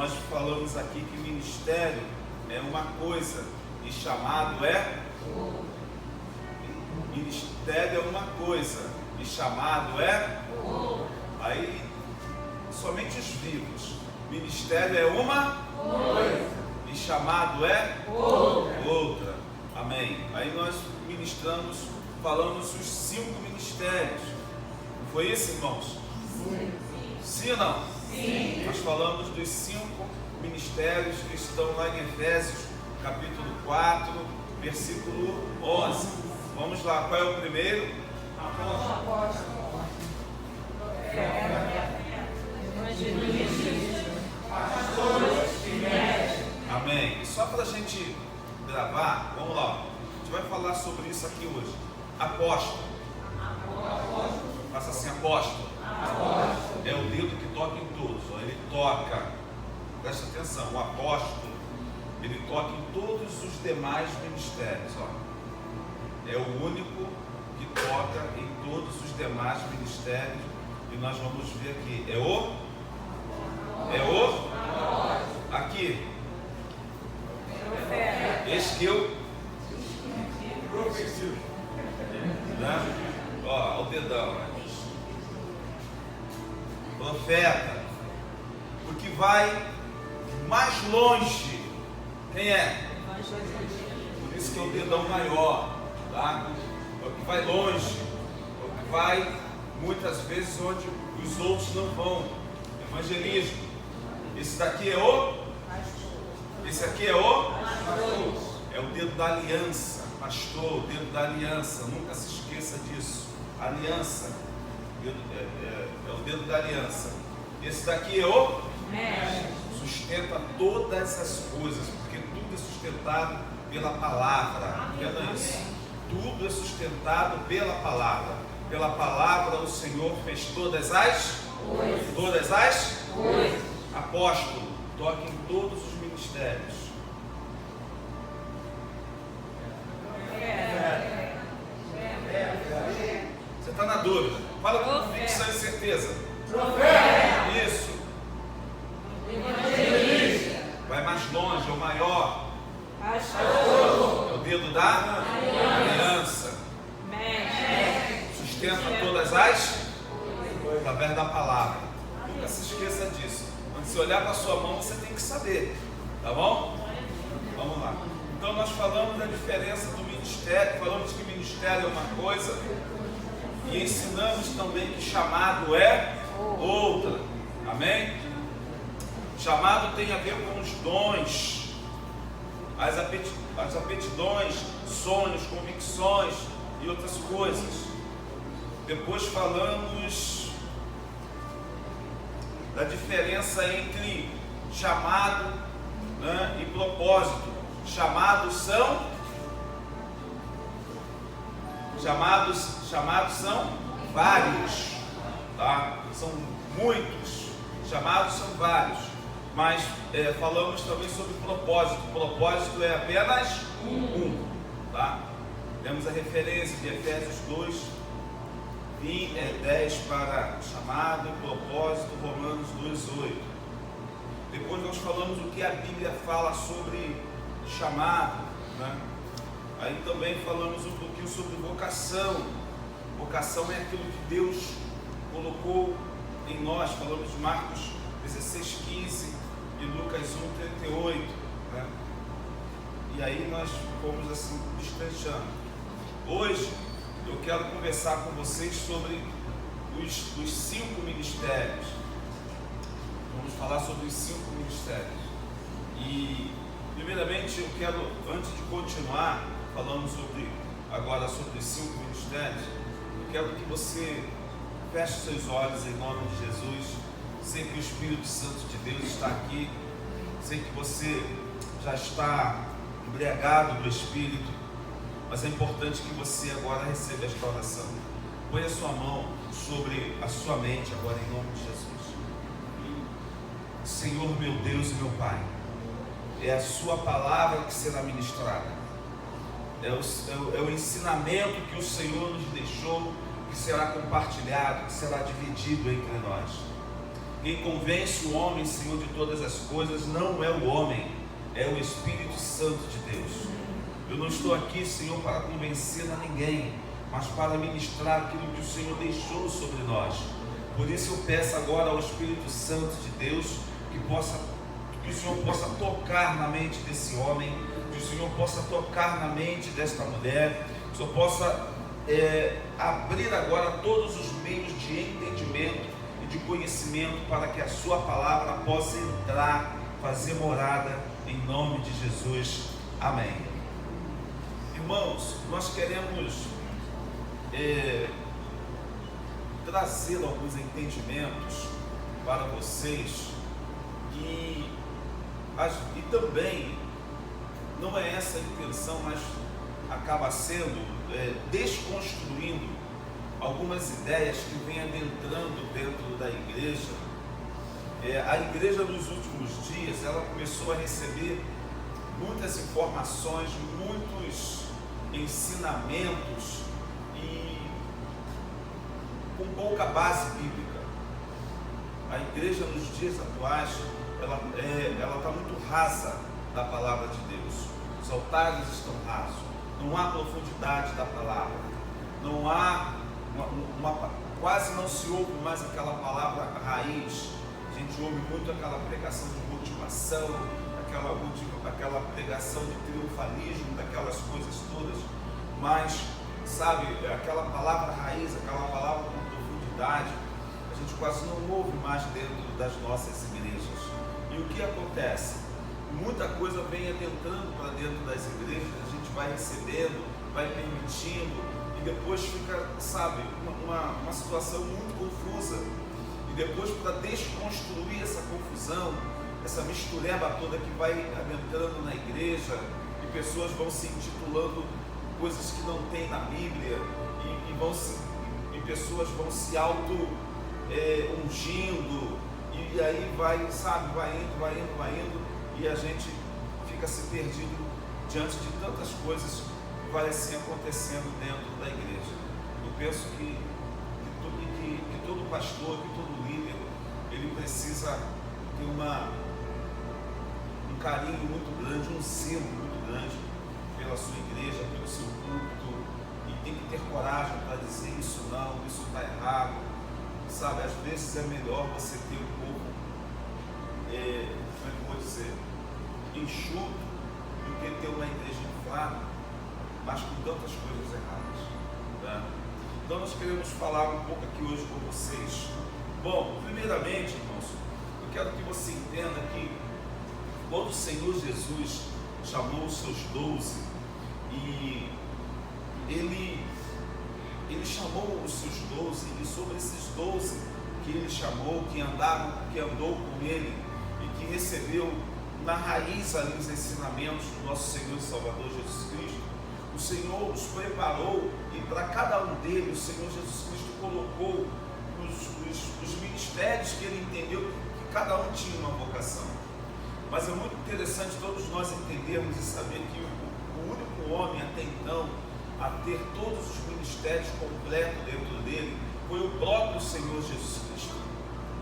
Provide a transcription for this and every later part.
nós falamos aqui que ministério é uma coisa e chamado é outra. Ministério é uma coisa e chamado é outra. Aí, somente os vivos. Ministério é uma coisa e chamado é outra. Amém. Aí nós ministramos, falamos os 5 ministérios. Não foi isso, irmãos? Sim. Sim ou não? Sim. Nós falamos dos 5 ministérios que estão lá em Efésios, capítulo 4, versículo 11. Vamos lá, qual é o primeiro? Apóstolo. Amém. Só para a gente gravar, vamos lá. A gente vai falar sobre isso aqui hoje. Apóstolo. Faça assim, apóstolo. É o dedo que toca em todos. Ó. Ele toca, presta atenção, o apóstolo, ele toca em todos os demais ministérios. Ó. É o único que toca em todos os demais ministérios. E nós vamos ver aqui. Aqui. Esse que eu profetizo. Né? Ó, o dedão, né? Profeta. O que vai mais longe. Quem é? Por isso que é o dedão maior. Tá? É o que vai longe. É o que vai muitas vezes onde os outros não vão. Evangelismo. Esse daqui é o? Esse aqui é o? É o dedo da aliança. Pastor, o dedo da aliança. Nunca se esqueça disso. Aliança. É o dedo da aliança. Esse daqui é o? Sustenta todas as coisas. Porque tudo é sustentado pela palavra. Entenda isso. Tudo é sustentado pela palavra. Pela palavra o Senhor fez todas as coisas. Todas as coisas. Apóstolo, toque em todos os ministérios. Você está na dúvida? Fala com convicção e certeza. Profeta. Isso. Evangelista. Vai mais longe, é o maior. Pastor. É o dedo da aliança. Sustenta todas as através da palavra. Nunca se esqueça disso. Quando você olhar para a sua mão, você tem que saber. Tá bom? Vamos lá. Então nós falamos da diferença do ministério. Falamos que ministério é uma coisa. E ensinamos também que chamado é outra. Amém? Chamado tem a ver com os dons, as aptidões, sonhos, convicções e outras coisas. Depois falamos da diferença entre chamado, né, e propósito. Chamados são vários, tá? São muitos. Chamados são vários. Mas falamos também sobre propósito. Propósito é apenas um, tá? Temos a referência de Efésios 2, 10 para chamado e propósito, Romanos 2:8. Depois nós falamos o que a Bíblia fala sobre chamado, né? Aí também falamos um pouquinho sobre vocação. Vocação é aquilo que Deus colocou em nós. Falamos de Marcos 16:15 e Lucas 1:38, né? E aí nós fomos assim destranchando. Hoje eu quero conversar com vocês sobre os 5 ministérios. Vamos falar sobre os 5 ministérios. E primeiramente eu quero, antes de continuar falando agora sobre os 5 ministérios, eu quero que você feche seus olhos em nome de Jesus. Sei que o Espírito Santo de Deus está aqui. Sei que você já está embriagado do Espírito, mas é importante que você agora receba esta oração. Põe a sua mão sobre a sua mente agora em nome de Jesus. Senhor meu Deus e meu Pai, é a sua palavra que será ministrada. É o ensinamento que o Senhor nos deixou, que será compartilhado, que será dividido entre nós. Quem convence o homem, Senhor, de todas as coisas, não é o homem, é o Espírito Santo de Deus. Eu não estou aqui, Senhor, para convencer a ninguém, mas para ministrar aquilo que o Senhor deixou sobre nós. Por isso eu peço agora ao Espírito Santo de Deus que o Senhor possa tocar na mente desse homem, que o Senhor possa tocar na mente desta mulher, que o Senhor possa abrir agora todos os meios de entendimento e de conhecimento para que a sua palavra possa entrar, fazer morada em nome de Jesus. Amém. Irmãos, nós queremos trazer alguns entendimentos para vocês e também não é essa a intenção, mas acaba sendo desconstruindo algumas ideias que vêm adentrando dentro da igreja. A igreja nos últimos dias, ela começou a receber muitas informações, muitos ensinamentos e com pouca base bíblica. A igreja nos dias atuais, ela está muito rasa da palavra de Deus. Os altares estão rasos, não há profundidade da palavra, não há quase não se ouve mais aquela palavra raiz. A gente ouve muito aquela pregação de motivação, aquela pregação de triunfalismo, daquelas coisas todas, mas sabe, aquela palavra raiz, aquela palavra com profundidade, a gente quase não ouve mais dentro das nossas igrejas. E o que acontece? Muita coisa vem adentrando para dentro das igrejas, a gente vai recebendo, vai permitindo, e depois fica, sabe, uma situação muito confusa. E depois, para desconstruir essa confusão, essa mistureba toda que vai adentrando na igreja, e pessoas vão se intitulando coisas que não tem na Bíblia, e pessoas vão se ungindo, e aí vai indo, e a gente fica se perdido diante de tantas coisas que vai assim acontecendo dentro da igreja. Eu penso que todo pastor, que todo líder, ele precisa ter um carinho muito grande, um zelo muito grande pela sua igreja, pelo seu culto, e tem que ter coragem para dizer isso não, isso está errado, sabe? Às vezes é melhor você ter um povo, como é que eu vou dizer, enxuto, do que ter uma igreja inflada, mas com tantas coisas erradas, tá? Então nós queremos falar um pouco aqui hoje com vocês. Bom, primeiramente, irmãos, eu quero que você entenda que quando o Senhor Jesus chamou os seus 12, e ele chamou os seus 12, e sobre esses 12 que ele chamou, que andou com ele, e que recebeu na raiz ali os ensinamentos do nosso Senhor e Salvador Jesus Cristo, o Senhor os preparou, e para cada um deles o Senhor Jesus Cristo colocou os ministérios que ele entendeu que cada um tinha uma vocação. Mas é muito interessante todos nós entendermos e saber que o único homem até então a ter todos os ministérios completos dentro dele foi o próprio Senhor Jesus Cristo.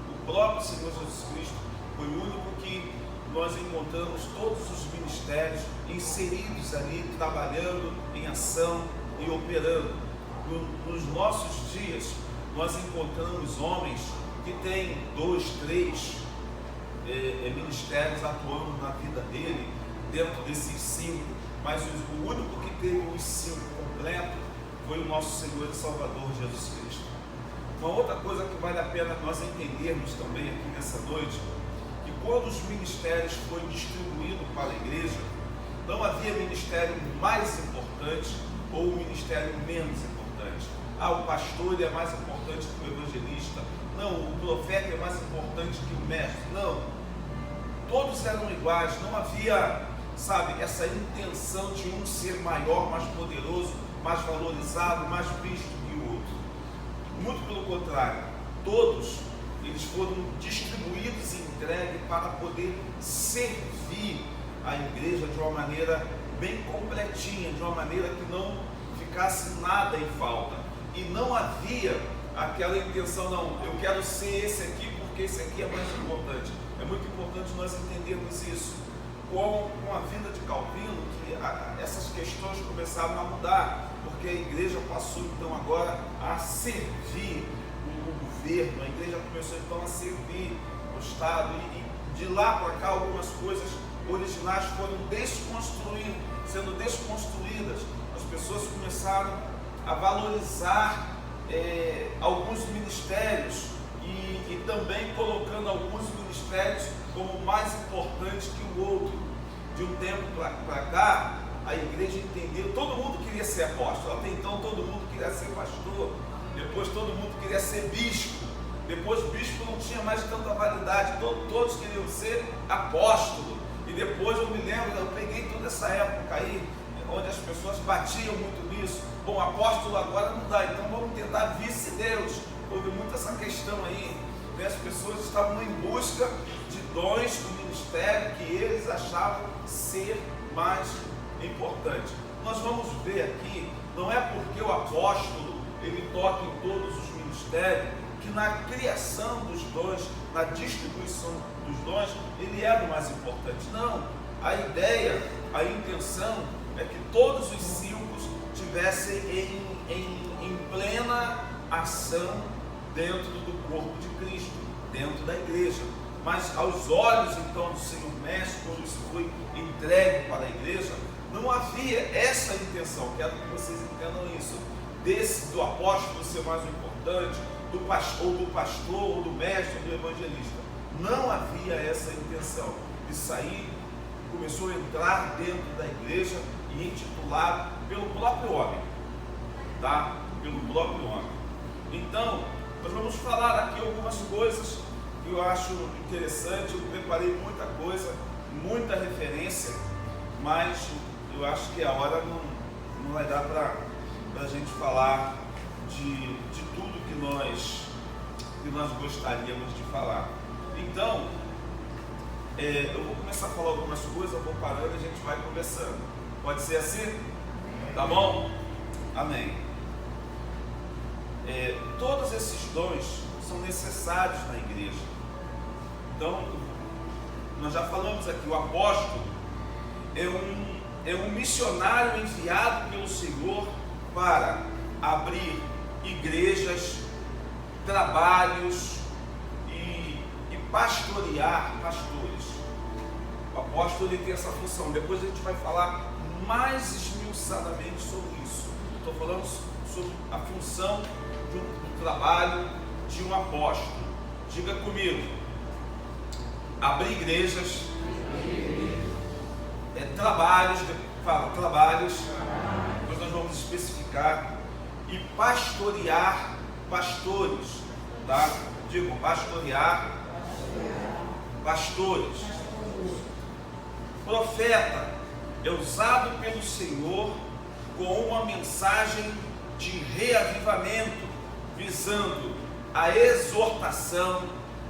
O próprio Senhor Jesus Cristo foi o único que nós encontramos todos os ministérios inseridos ali, trabalhando em ação e operando. Nos nossos dias, nós encontramos homens que têm 2, 3 ministérios atuando na vida dele, dentro desses 5, mas o único que teve os 5 completos foi o nosso Senhor e Salvador Jesus Cristo. Uma outra coisa que vale a pena nós entendermos também aqui nessa noite, que quando os ministérios foram distribuídos para a igreja, não havia ministério mais importante ou ministério menos importante. O pastor ele é mais importante que o evangelista. Não, o profeta é mais importante que o mestre. Não, todos eram iguais, não havia, sabe, essa intenção de um ser maior, mais poderoso, mais valorizado, mais visto que o outro. Muito pelo contrário, todos eles foram distribuídos e entregues para poder servir a igreja de uma maneira bem completinha, de uma maneira que não ficasse nada em falta. E não havia aquela intenção, não, eu quero ser esse aqui porque esse aqui é mais importante. É muito importante nós entendermos isso. Com a vinda de Calvino, que essas questões começaram a mudar, porque a igreja passou então agora a servir o governo, a igreja começou então a servir o Estado, e de lá para cá algumas coisas originais foram sendo desconstruídas. As pessoas começaram a valorizar alguns ministérios e também colocando alguns ministérios como mais importantes que o outro. De um tempo para cá, a igreja entendeu, todo mundo queria ser apóstolo, até então todo mundo queria ser pastor, depois todo mundo queria ser bispo, depois bispo não tinha mais tanta validade, todos queriam ser apóstolo, e depois eu me lembro, eu peguei toda essa época aí, onde as pessoas batiam muito nisso. Bom, apóstolo agora não dá, então vamos tentar vice-deus. Houve muito essa questão aí, né? As pessoas estavam em busca de dons do ministério que eles achavam ser mais importante. Nós vamos ver aqui, não é porque o apóstolo ele toca em todos os ministérios, que na criação dos dons, na distribuição dos dons, ele é o mais importante. Não, a ideia, a intenção é que todos os 5 estivessem em plena ação dentro do corpo de Cristo, dentro da igreja. Mas aos olhos então do Senhor Mestre, quando isso foi entregue para a igreja, não havia essa intenção. Quero que vocês entendam isso, do apóstolo ser mais importante, do pastor, ou do mestre, ou do evangelista. Não havia essa intenção. Isso aí começou a entrar dentro da igreja e intitulado pelo próprio homem, tá? Pelo próprio homem. Então, nós vamos falar aqui algumas coisas que eu acho interessante. Eu preparei muita coisa, muita referência, mas eu acho que a hora não vai dar para a gente falar de tudo que nós gostaríamos de falar. Então, eu vou começar a falar algumas coisas, eu vou parando e a gente vai conversando. Pode ser assim? Tá bom? Amém. Todos esses dons são necessários na igreja. Então, nós já falamos aqui, o apóstolo é um missionário enviado pelo Senhor para abrir igrejas, trabalhos e pastorear pastores. O apóstolo ele tem essa função. Depois a gente vai falar mais esmiuçadamente sobre isso. Estou falando sobre a função do trabalho de um apóstolo. Diga comigo: abrir igrejas, trabalhos, depois nós vamos especificar, e pastorear pastores, tá? Digo, pastorear pastores. Profeta é usado pelo Senhor com uma mensagem de reavivamento, visando a exortação,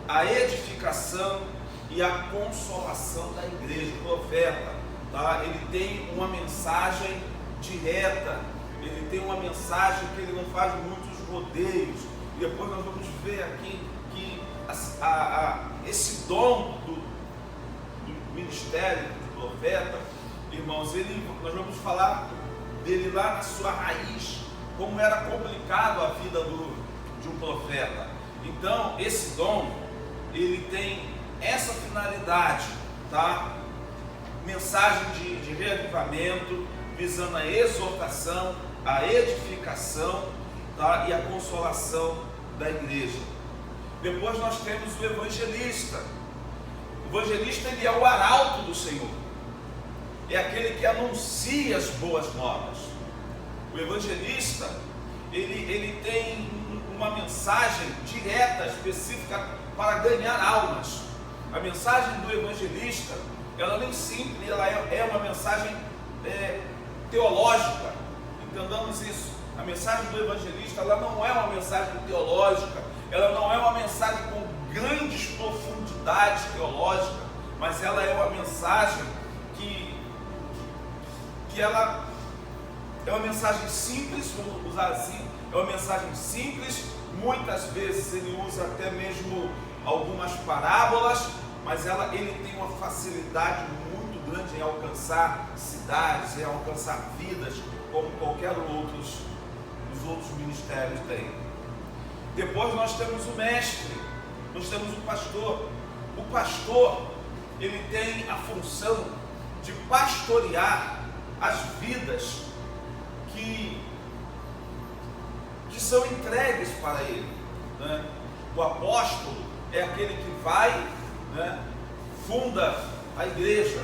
a edificação e a consolação da igreja. O profeta, tá? Ele tem uma mensagem direta, ele tem uma mensagem que ele não faz muitos rodeios. E depois nós vamos ver aqui que esse dom do ministério do profeta, irmãos, nós vamos falar dele lá na sua raiz, como era complicado a vida de um profeta. Então, esse dom, ele tem essa finalidade, tá? Mensagem de reavivamento, visando a exortação, a edificação, tá? E a consolação da igreja. Depois nós temos o evangelista. O evangelista, ele é o arauto do Senhor, é aquele que anuncia as boas novas. O evangelista, ele tem uma mensagem direta, específica, para ganhar almas. A mensagem do evangelista, ela nem simples, ela é uma mensagem teológica. Entendamos isso. A mensagem do evangelista, ela não é uma mensagem teológica, ela não é uma mensagem com grandes profundidades teológicas, mas ela é uma mensagem que ela é uma mensagem simples, vamos usar assim, é uma mensagem simples. Muitas vezes ele usa até mesmo algumas parábolas, mas ele tem uma facilidade muito grande em alcançar cidades, em alcançar vidas, como qualquer dos outros ministérios têm. Depois nós temos o mestre, nós temos o pastor. O pastor, ele tem a função de pastorear as vidas que são entregues para ele, né? O apóstolo é aquele que vai, né, funda a igreja.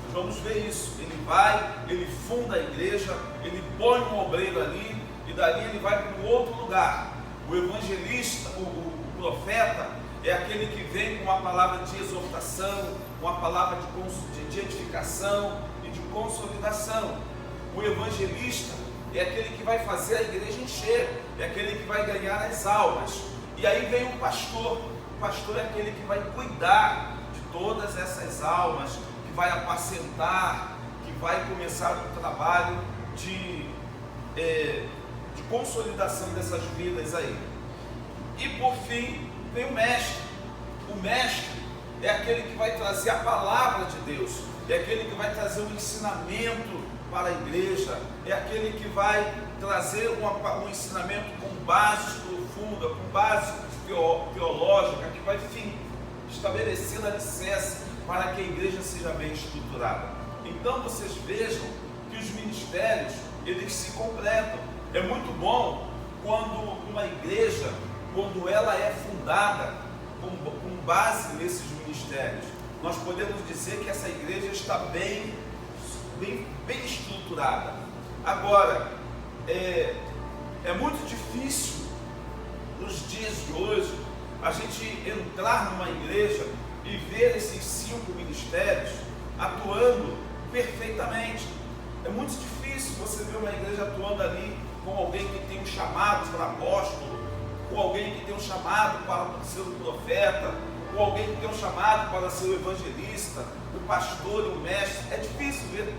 Nós vamos ver isso. Ele vai, ele funda a igreja, ele põe um obreiro ali, e dali ele vai para um outro lugar. O evangelista, o profeta, é aquele que vem com uma palavra de exortação, uma palavra de edificação e de consolidação. O evangelista é aquele que vai fazer a igreja encher, é aquele que vai ganhar as almas. E aí vem o pastor. O pastor é aquele que vai cuidar de todas essas almas, que vai apacentar, que vai começar o trabalho de consolidação dessas vidas aí. E por fim vem o mestre. O mestre é aquele que vai trazer a palavra de Deus, é aquele que vai trazer o ensinamento para a igreja, é aquele que vai trazer um ensinamento com bases profundas, com base teológica, que vai estabelecer alicerce para que a igreja seja bem estruturada. Então vocês vejam que os ministérios, eles se completam. É muito bom quando uma igreja, quando ela é fundada com base nesses ministérios. Nós podemos dizer que essa igreja está bem estruturada. Agora, é muito difícil nos dias de hoje a gente entrar numa igreja e ver esses 5 ministérios atuando perfeitamente. É muito difícil você ver uma igreja atuando ali com alguém que tem um chamado para apóstolo, com alguém que tem um chamado para ser o profeta, com alguém que tem um chamado para ser o evangelista, o pastor e o mestre. É difícil ver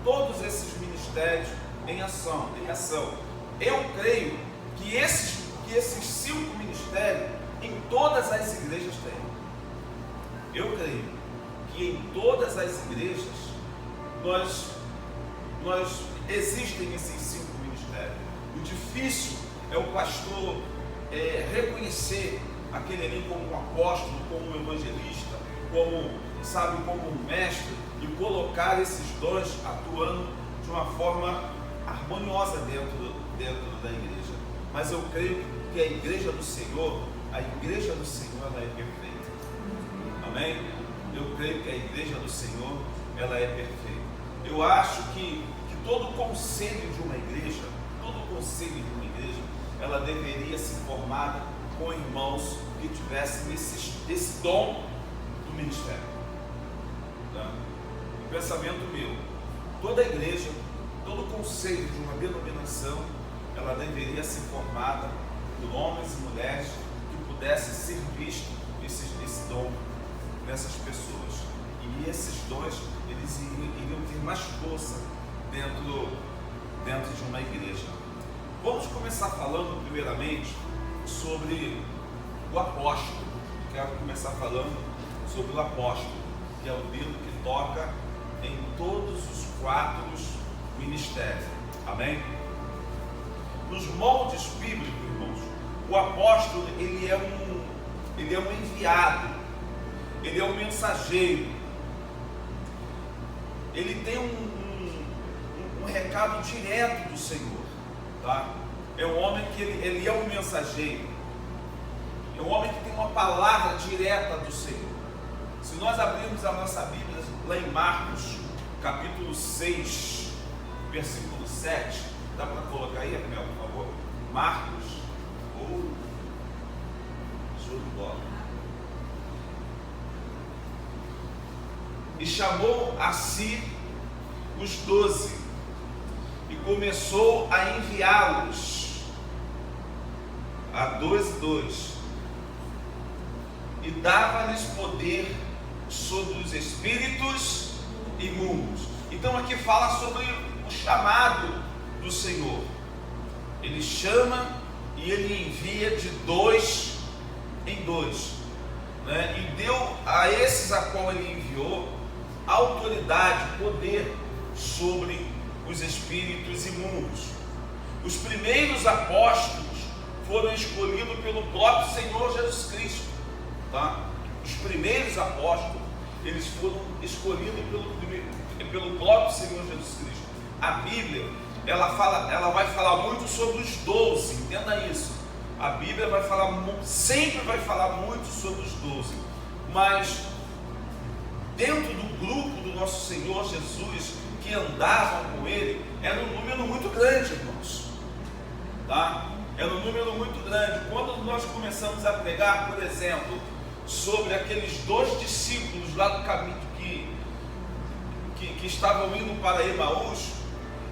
todos esses ministérios em ação. Eu creio que esses 5 ministérios em todas as igrejas têm. Eu creio que em todas as igrejas nós existem esses 5 ministérios. O difícil é o pastor reconhecer aquele ali como um apóstolo, como um evangelista, como um mestre, e colocar esses dons atuando de uma forma harmoniosa dentro da igreja. Mas eu creio que a igreja do Senhor, ela é perfeita. Amém? Eu creio que a igreja do Senhor, ela é perfeita. Eu acho que todo conselho de uma igreja, ela deveria ser formada com irmãos que tivessem esse dom do ministério. Tá? O pensamento meu, toda igreja, todo conselho de uma denominação, ela deveria ser formada por homens e mulheres que pudessem ser visto esse dom nessas pessoas. E esses dons, eles iriam ter mais força dentro de uma igreja. Vamos começar falando primeiramente sobre o apóstolo. Quero começar falando sobre o apóstolo, que é o dedo que toca em todos os 4 ministérios. Amém? Nos moldes bíblicos, irmãos, o apóstolo ele é um enviado, ele é um mensageiro, ele tem um recado direto do Senhor. Tá? É um homem que ele é um mensageiro, é um homem que tem uma palavra direta do Senhor. Se nós abrirmos a nossa Bíblia lá em Marcos, capítulo 6, versículo 7, dá para colocar aí, Rafael, por favor? Marcos, show de bola. E chamou a si os 12, e começou a enviá-los a 2 e 2, e dava-lhes poder sobre os espíritos imundos. Então aqui fala sobre o chamado do Senhor. Ele chama e ele envia de 2 em 2. né, e deu a esses a qual ele enviou autoridade, poder sobre os espíritos imundos. Os primeiros apóstolos foram escolhidos pelo próprio Senhor Jesus Cristo, tá? Os primeiros apóstolos, eles foram escolhidos pelo próprio Senhor Jesus Cristo. A Bíblia, ela vai falar muito sobre os 12, entenda isso. A Bíblia sempre vai falar muito sobre os 12, mas dentro do grupo do nosso Senhor Jesus, que andavam com ele, era um número muito grande, irmãos, tá? Era um número muito grande. Quando nós começamos a pregar, por exemplo, sobre aqueles 2 discípulos lá do caminho que estavam indo para Emaús,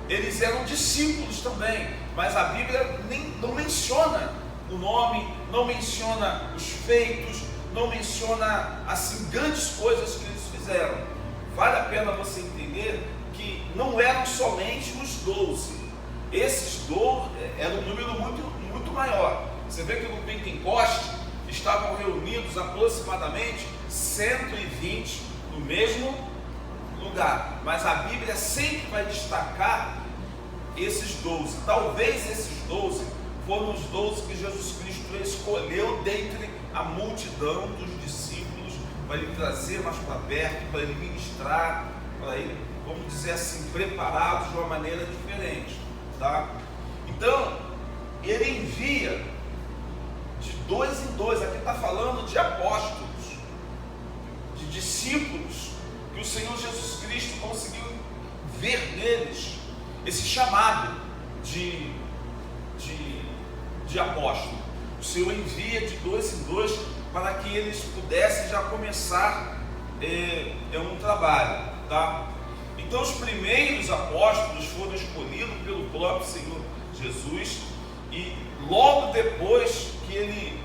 eles eram discípulos também, mas a Bíblia não menciona o nome, não menciona os feitos, não menciona assim grandes coisas que eles fizeram. Vale a pena você entender que não eram somente os 12. Esses 12 era um número muito maior. Você vê que no Pentecoste estavam reunidos aproximadamente 120 no mesmo lugar, mas a Bíblia sempre vai destacar esses 12. Talvez esses 12 foram os 12 que Jesus Cristo escolheu dentre a multidão dos discípulos para ele trazer mais para perto, para ele ministrar, para ele, vamos dizer assim, preparados de uma maneira diferente, tá? Então ele envia de 2 em 2. Aqui está falando de apóstolos, de discípulos que o Senhor Jesus Cristo conseguiu ver neles esse chamado de apóstolo. O Senhor envia de 2 em 2 para que eles pudessem já começar um trabalho, tá? Então os primeiros apóstolos foram escolhidos pelo próprio Senhor Jesus, e logo depois que ele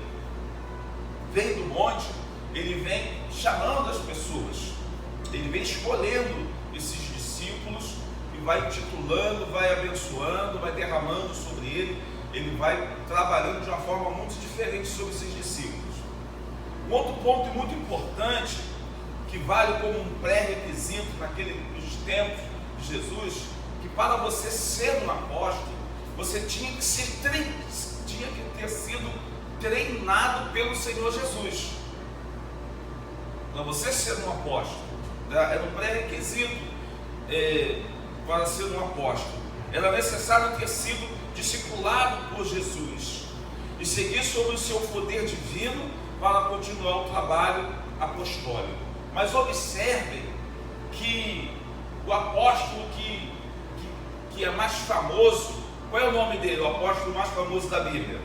vem do monte, ele vem chamando as pessoas, ele vem escolhendo esses discípulos e vai titulando, vai abençoando, vai derramando sobre ele vai trabalhando de uma forma muito diferente sobre esses discípulos. Um outro ponto muito importante, que vale como um pré-requisito nos tempos de Jesus, que para você ser um apóstolo, você tinha que ter sido treinado pelo Senhor Jesus. Para você ser um apóstolo, era um pré-requisito para ser um apóstolo. Era necessário ter sido discipulado por Jesus e seguir sobre o seu poder divino para continuar o trabalho apostólico. Mas observem que o apóstolo que é mais famoso, qual é o nome dele? O apóstolo mais famoso da Bíblia?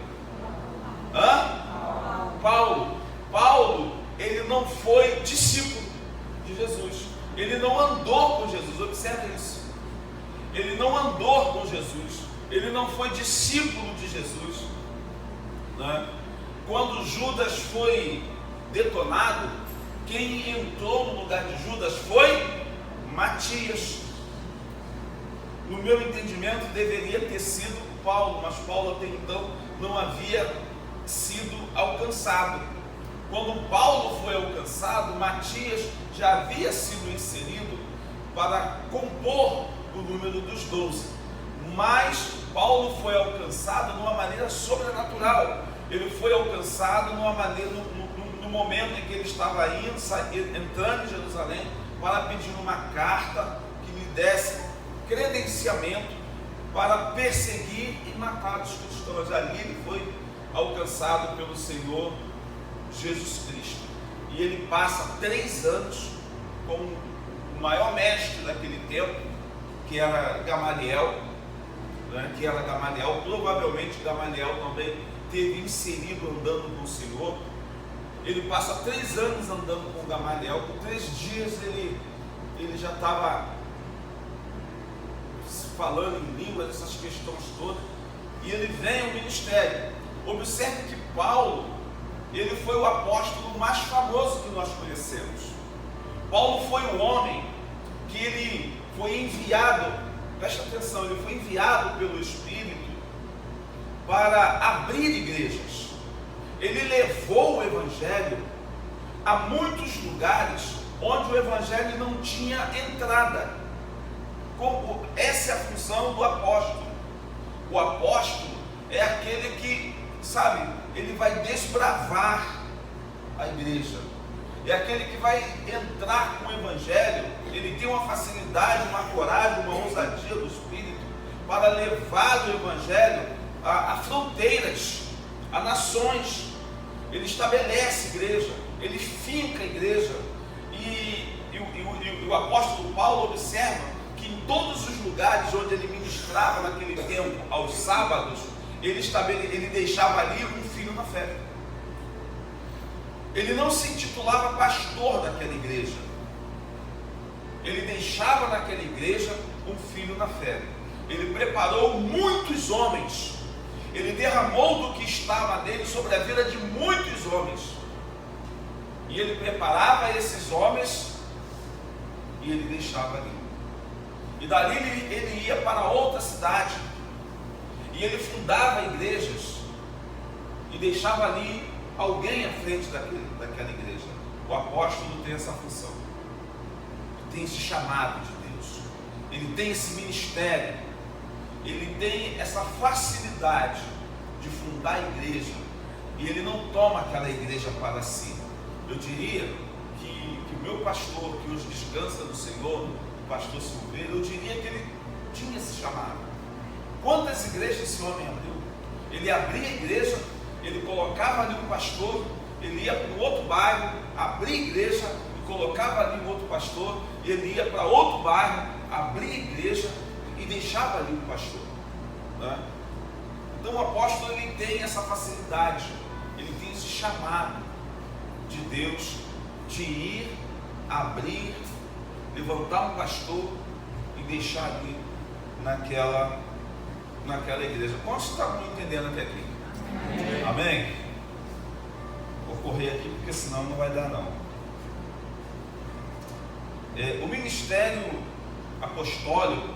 Paulo, ele não foi discípulo de Jesus, ele não andou com Jesus. Observe isso. Ele não andou com Jesus, ele não foi discípulo de Jesus, né? Quando Judas foi detonado, quem entrou no lugar de Judas foi Matias. No meu entendimento deveria ter sido Paulo, mas Paulo até então não havia sido alcançado. Quando Paulo foi alcançado, Matias já havia sido inserido para compor o número dos 12. Mas Paulo foi alcançado de uma maneira sobrenatural. Ele foi alcançado no momento em que ele estava entrando em Jerusalém para pedir uma carta que lhe desse credenciamento para perseguir e matar os cristãos. Ali ele foi alcançado pelo Senhor Jesus Cristo. E ele passa 3 anos com o maior mestre daquele tempo, que era Gamaliel, né? Provavelmente Gamaliel também teve inserido andando com o Senhor. Ele passa 3 anos andando com Gamaliel. Com 3 dias ele já estava falando em línguas, essas questões todas, e ele vem ao ministério. Observe que Paulo, ele foi o apóstolo mais famoso que nós conhecemos. Paulo foi um homem que ele foi enviado, presta atenção, ele foi enviado pelo Espírito para abrir igrejas. Ele levou o Evangelho há muitos lugares onde o Evangelho não tinha entrada. Essa é a função do apóstolo. O apóstolo é aquele que, sabe, ele vai desbravar a igreja. É aquele que vai entrar com o Evangelho. Ele tem uma facilidade, uma coragem, uma ousadia do Espírito para levar o Evangelho a fronteiras, a nações. Ele estabelece a igreja, ele finca a igreja. E o apóstolo Paulo observa que em todos os lugares onde ele ministrava naquele tempo, aos sábados, ele deixava ali um filho na fé. Ele não se intitulava pastor daquela igreja. Ele deixava naquela igreja um filho na fé. Ele preparou muitos homens. Ele derramou do que estava nele sobre a vida de muitos homens. E ele preparava esses homens e ele deixava ali. E dali ele ia para outra cidade. E ele fundava igrejas e deixava ali alguém à frente daquela igreja. O apóstolo tem essa função. Ele tem esse chamado de Deus. Ele tem esse ministério. Ele tem essa facilidade de fundar a igreja. E ele não toma aquela igreja para si. Eu diria que o meu pastor, que hoje descansa no Senhor, o pastor Silveira, eu diria que ele tinha esse chamado. Quantas igrejas esse homem abriu? Ele abria a igreja, ele colocava ali um pastor, ele ia para outro bairro, abria a igreja e colocava ali um outro pastor, e ele ia para outro bairro, abria a igreja e deixava ali um pastor, né? Então o apóstolo, ele tem essa facilidade, ele tem esse chamado de Deus de ir, abrir, levantar um pastor e deixar ali naquela igreja. Quantos estavam entendendo até aqui? Amém? Vou correr aqui porque senão não vai dar não. O ministério apostólico,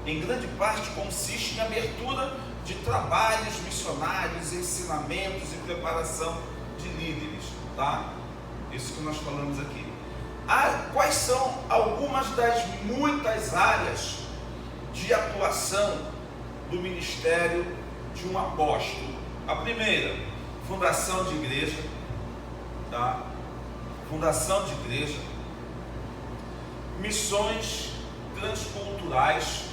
em grande parte, consiste em abertura de trabalhos missionários, ensinamentos e preparação de líderes, tá? Isso que nós falamos aqui. Quais são algumas das muitas áreas de atuação do ministério de um apóstolo? A primeira, fundação de igreja, tá? Fundação de igreja, missões transculturais,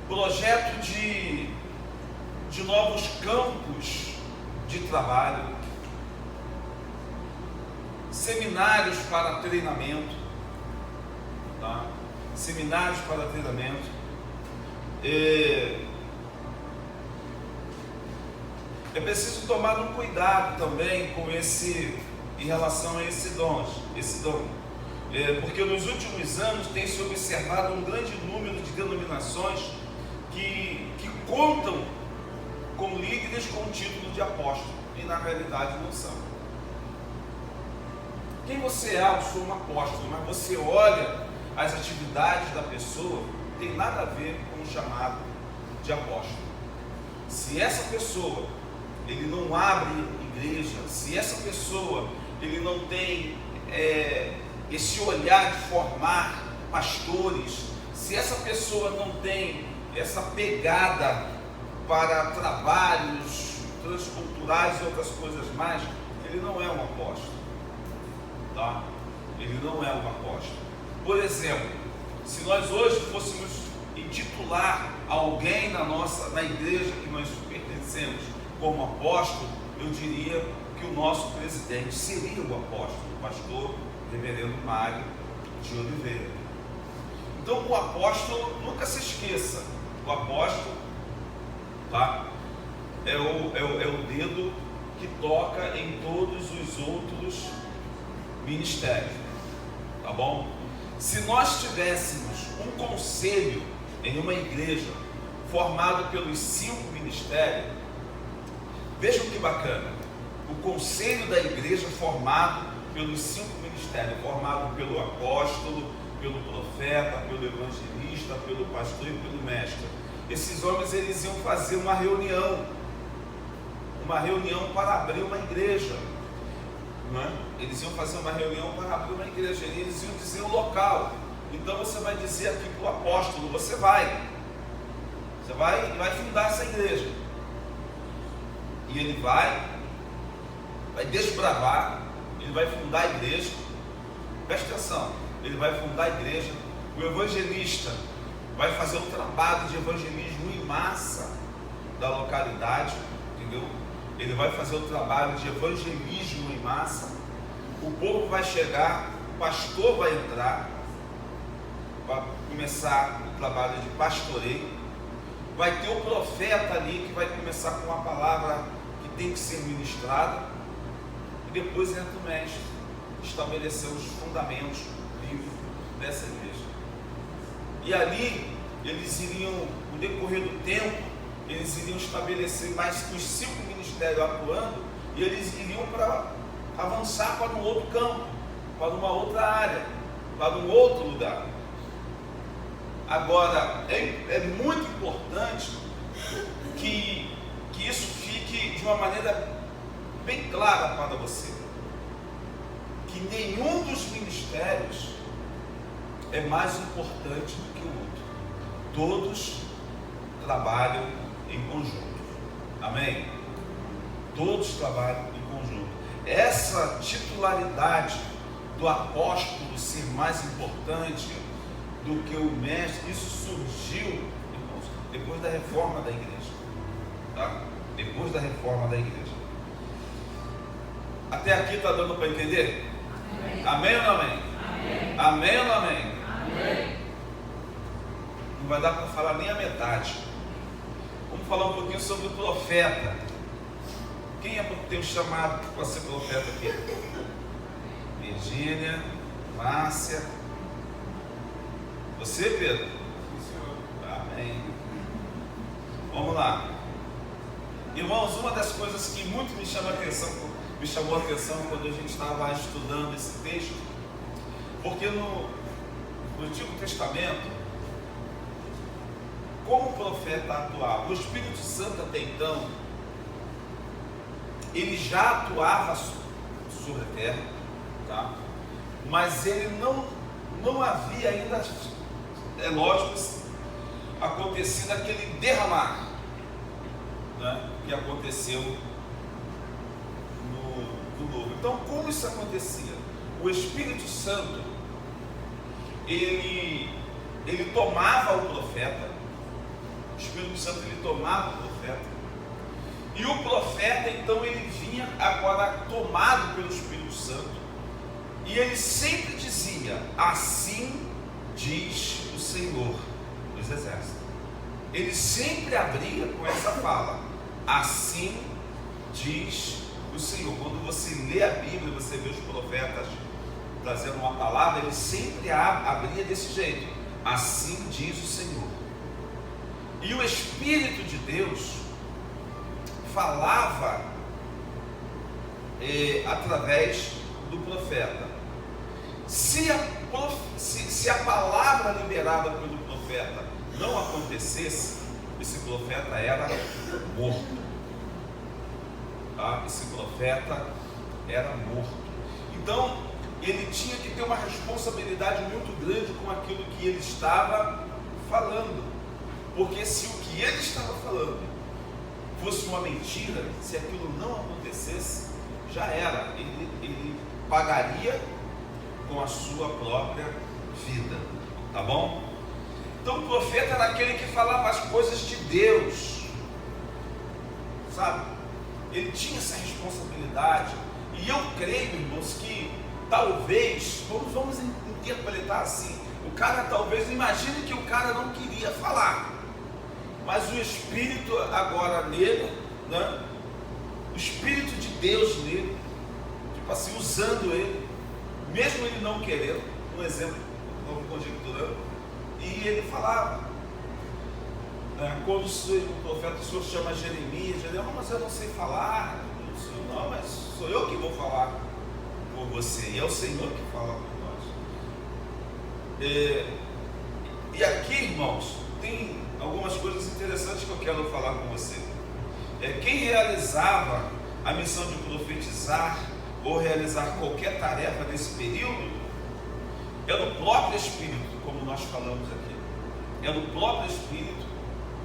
projeto de novos campos de trabalho, seminários para treinamento, tá? Seminários para treinamento. É preciso tomar um cuidado também com em relação a esse dom, porque nos últimos anos tem se observado um grande número de denominações que contam com líderes com o título de apóstolo e na realidade não são. Quem você é? Eu sou um apóstolo, mas você olha as atividades da pessoa, não tem nada a ver com o chamado de apóstolo. Se essa pessoa ele não abre igreja, se essa pessoa ele não tem esse olhar de formar pastores, se essa pessoa não tem essa pegada para trabalhos transculturais e outras coisas mais, ele não é um apóstolo, tá? Ele não é um apóstolo. Por exemplo, se nós hoje fôssemos intitular alguém na igreja que nós pertencemos como apóstolo, eu diria que o nosso presidente seria o apóstolo, o pastor reverendo Mário de Oliveira. Então o apóstolo, nunca se esqueça, o apóstolo, tá? É o dedo que toca em todos os outros ministérios, tá bom? Se nós tivéssemos um conselho em uma igreja formado pelos 5 ministérios, vejam que bacana, o conselho da igreja formado pelos 5 ministérios, formado pelo apóstolo, pelo profeta, pelo evangelista, pelo pastor e pelo mestre. Esses homens, eles iam fazer uma reunião uma reunião para abrir uma igreja. Não é? Eles iam fazer uma reunião para abrir uma igreja, e eles iam dizer o local. Então você vai dizer aqui para o apóstolo, você vai fundar essa igreja. E ele vai desbravar, ele vai fundar a igreja. Presta atenção, ele vai fundar a igreja. O evangelista vai fazer um trabalho de evangelismo em massa da localidade, entendeu? Ele vai fazer o trabalho de evangelismo em massa. O povo vai chegar, o pastor vai entrar, vai começar o trabalho de pastoreio. Vai ter o profeta ali que vai começar com uma palavra que tem que ser ministrada. E depois entra o mestre, estabelecer os fundamentos bíblicos dessa igreja. E ali, eles iriam, no decorrer do tempo, eles iriam estabelecer mais os 5 ministérios atuando, e eles iriam para avançar para um outro campo, para uma outra área, para um outro lugar. Agora, é muito importante que isso fique de uma maneira bem clara para você, que nenhum dos ministérios é mais importante do que o outro. Todos trabalham em conjunto. Amém? Todos trabalham em conjunto. Essa titularidade do apóstolo ser mais importante do que o mestre, isso surgiu, irmãos, depois da reforma da igreja. Tá? Depois da reforma da igreja. Até aqui está dando para entender? Amém. Amém ou não amém? Amém. Amém ou não amém? Amém. Não vai dar para falar nem a metade. Vamos falar um pouquinho sobre o profeta. Quem é que tem um chamado para ser profeta aqui? Virgínia, Márcia. Você, Pedro? Amém. Vamos lá. Irmãos, uma das coisas que muito me chamou a atenção quando a gente estava estudando esse texto, porque no Antigo Testamento, como o profeta atuava, o Espírito Santo até então, ele já atuava sobre a terra, tá? Mas ele não havia ainda, é lógico, acontecido aquele derramar, né, que aconteceu no novo. Então, como isso acontecia? O Espírito Santo, ele tomava o profeta, o Espírito Santo ele tomava o profeta, e o profeta então ele vinha agora tomado pelo Espírito Santo, e ele sempre dizia: assim diz o Senhor dos Exércitos. Ele sempre abria com essa fala: assim diz o Senhor. Quando você lê a Bíblia, você vê os profetas trazendo uma palavra, ele sempre abria desse jeito: assim diz o Senhor. E o Espírito de Deus falava através do profeta. Se a palavra liberada pelo profeta não acontecesse, esse profeta era morto. Tá? Esse profeta era morto. Então, ele tinha que ter uma responsabilidade muito grande com aquilo que ele estava falando. Porque se o que ele estava falando fosse uma mentira, se aquilo não acontecesse, já era. Ele pagaria com a sua própria vida. Tá bom? Então o profeta era aquele que falava as coisas de Deus. Sabe? Ele tinha essa responsabilidade. E eu creio, irmãos, que talvez, vamos interpretar assim, o cara talvez, imagine que o cara não queria falar, mas o Espírito agora nele, né? O Espírito de Deus nele, tipo assim, usando ele, mesmo ele não querendo, um exemplo, vamos conjecturando, e ele falava, né? Quando o profeta, o Senhor chama Jeremias, mas eu não sei falar, não, mas sou eu que vou falar por você, e é o Senhor que fala por nós. E aqui, irmãos, tem algumas coisas interessantes que eu quero falar com você. quem realizava a missão de profetizar ou realizar qualquer tarefa nesse período era o próprio Espírito, como nós falamos aqui. Era o próprio Espírito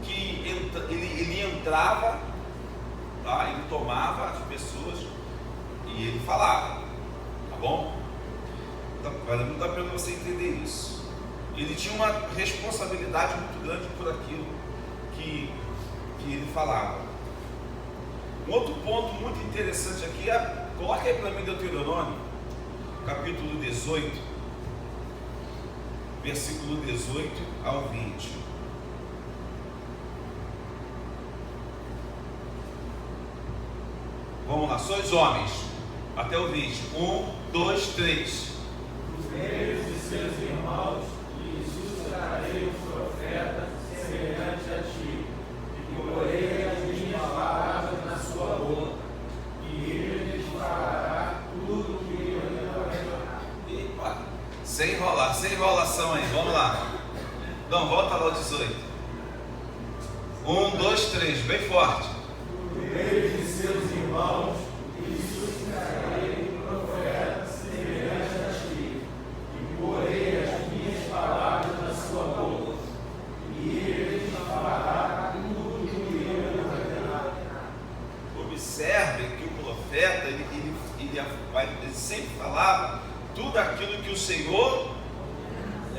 que ele entrava, tá? Ele tomava as pessoas e ele falava, tá bom? Não dá para você entender isso. Ele tinha uma responsabilidade muito grande por aquilo que ele falava. Um outro ponto muito interessante aqui coloca aí para mim Deuteronômio, capítulo 18, versículo 18 ao 20. Vamos lá, sois homens, até o 20. 1, 2, 3. Os meios de seus irmãos, e suscitarei um profeta semelhante a ti, e porei as minhas palavras na sua boca, e ele lhes falará tudo o que eu lhe ordenar. Sem enrolar, sem enrolação aí, vamos lá. Não, volta lá ao 18. 1, 2, 3, bem forte. Por meio de seus irmãos, e suscitarei um profeta semelhante a ti, e porei as minhas palavras na sua boca, e ele lhes falará tudo o que eu lhe ordenar. Observe que o profeta, ele sempre falava tudo aquilo que o Senhor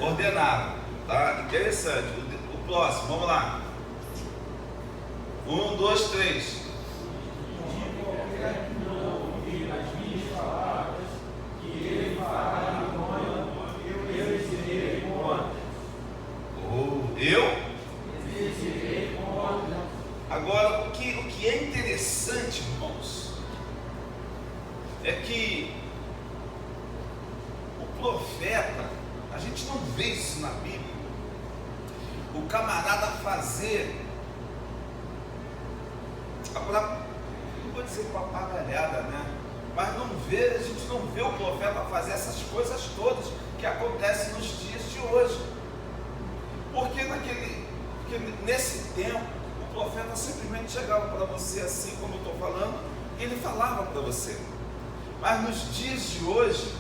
ordenava, tá? Interessante. O próximo, vamos lá. 1, 2, 3. De qualquer que não ouvir as minhas palavras, que ele fará em nome, eu lhes direi conta. Eu? Lhes direi conta. Agora, o que é interessante, irmãos, é que o profeta, a gente não vê isso na Bíblia, o camarada fazer, não vou dizer papagaiada, né? Mas a gente não vê o profeta fazer essas coisas todas que acontecem nos dias de hoje. Porque nesse tempo, o profeta simplesmente chegava para você assim como eu estou falando, e ele falava para você. Mas nos dias de hoje,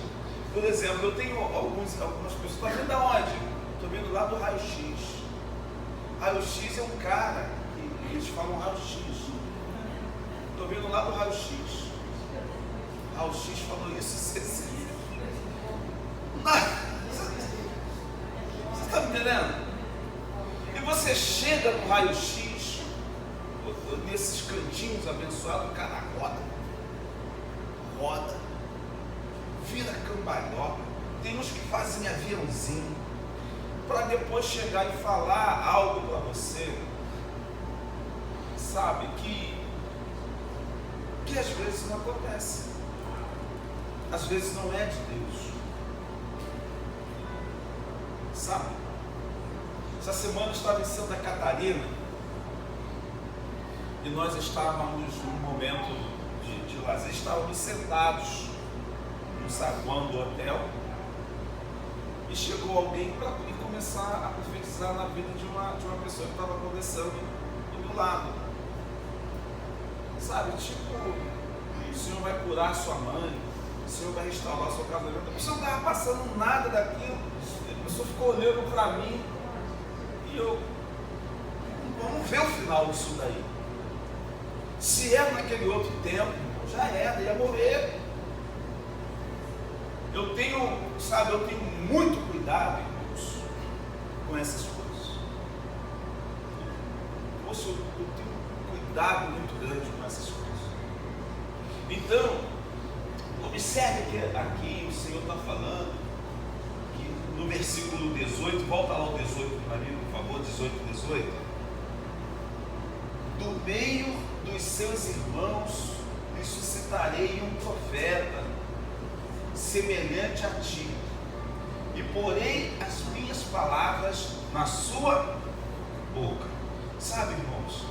por exemplo, eu tenho algumas pessoas, está vendo aonde? Estou vendo lá do raio-x. Raio-x é um cara, que eles falam raio-x. Estou vendo lá do raio-x. Raio-x falou isso. Você está me entendendo? E você chega no raio-x, nesses cantinhos abençoados, o cara roda, vira cambalhota. Tem uns que fazem aviãozinho, para depois chegar e falar algo para você, sabe, que às vezes não acontece, às vezes não é de Deus, sabe? Essa semana eu estava em Santa Catarina e nós estávamos num momento de lazer, estávamos sentados no saguão do hotel e chegou alguém para começar a profetizar na vida de uma pessoa que estava conversando do meu lado, sabe, tipo, o Senhor vai curar sua mãe, o Senhor vai restaurar seu casamento. A pessoa não estava passando nada daquilo, a pessoa ficou olhando para mim e eu, vamos ver o final disso daí. Se é naquele outro tempo, já era, ia morrer. Eu tenho muito cuidado, irmãos, com essas coisas. Poxa, eu tenho um cuidado muito grande com essas coisas. Então, observe que aqui o Senhor está falando, que no versículo 18, volta lá ao 18 para mim, por favor, 18. Do meio dos seus irmãos lhe suscitarei um profeta, semelhante a ti, e porei as minhas palavras na sua boca. Sabe, irmãos,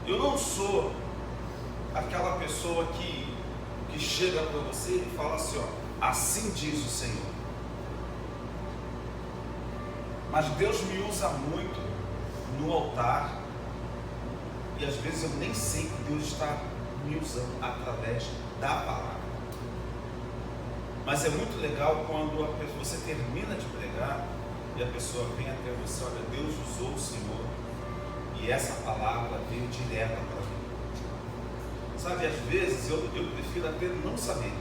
eu não sou aquela pessoa que chega para você e fala assim, ó, assim diz o Senhor. Mas Deus me usa muito no altar, e às vezes eu nem sei que Deus está me usando através da palavra. Mas é muito legal quando você termina de pregar e a pessoa vem até você: olha, Deus usou o Senhor e essa palavra veio direta para mim. Sabe, às vezes eu prefiro até não saber.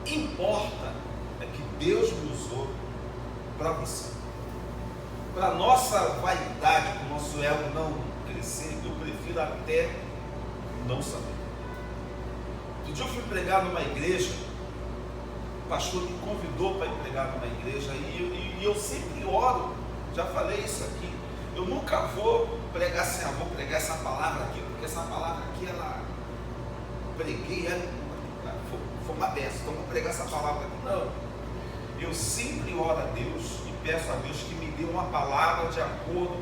Importa é que Deus me usou para você. Para a nossa vaidade, para o nosso ego não crescer, eu prefiro até não saber. Outro dia eu fui pregar numa igreja, o pastor me convidou para ir pregar numa igreja, e eu sempre oro, já falei isso aqui, eu nunca vou pregar assim, vou pregar essa palavra aqui, porque essa palavra aqui, ela preguei, foi uma benção, então vou pregar essa palavra aqui. Não, eu sempre oro a Deus e peço a Deus que me dê uma palavra de acordo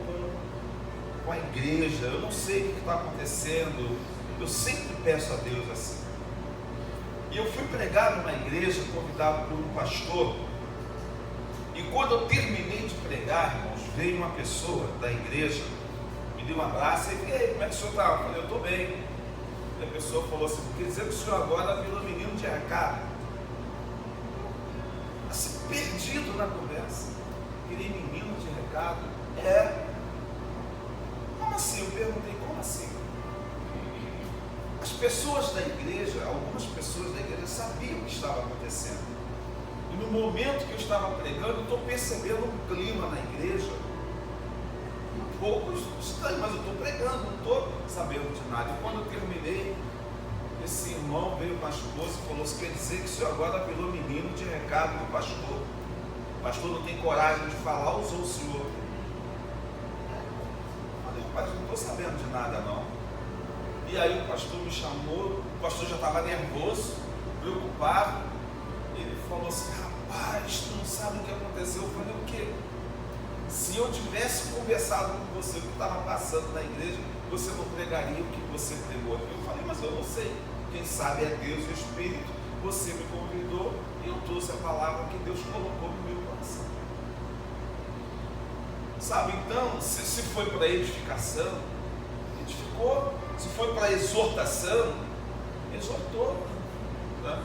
com a igreja. Eu não sei o que está acontecendo, eu sempre peço a Deus assim. E eu fui pregar numa igreja, convidado por um pastor, e quando eu terminei de pregar, irmãos, veio uma pessoa da igreja, me deu um abraço e falei: como é que o senhor está? Eu falei: eu estou bem. E a pessoa falou assim: quer dizer que o senhor agora virou menino de recado? Assim, perdido na conversa. Virei menino de recado? Como assim? Eu perguntei: como assim? As pessoas da igreja, algumas pessoas da igreja sabiam o que estava acontecendo. E no momento que eu estava pregando, eu estou percebendo um clima na igreja um pouco estranho, mas eu estou pregando, não estou sabendo de nada. E quando eu terminei, esse irmão veio com a esposa e falou: quer dizer que o senhor agora virou menino de recado do pastor. O pastor não tem coragem de falar, usou o senhor. Eu falei: mas não estou sabendo de nada não. E aí o pastor me chamou, o pastor já estava nervoso, preocupado. Ele falou assim: rapaz, tu não sabe o que aconteceu. Eu falei: o quê? Se eu tivesse conversado com você o que estava passando na igreja, você não pregaria o que você pregou. Eu falei: mas eu não sei, quem sabe é Deus e o Espírito. Você me convidou e eu trouxe a palavra que Deus colocou no meu coração. Sabe, então, se foi para edificação, edificou. Se foi para exortação, exortou. Tá?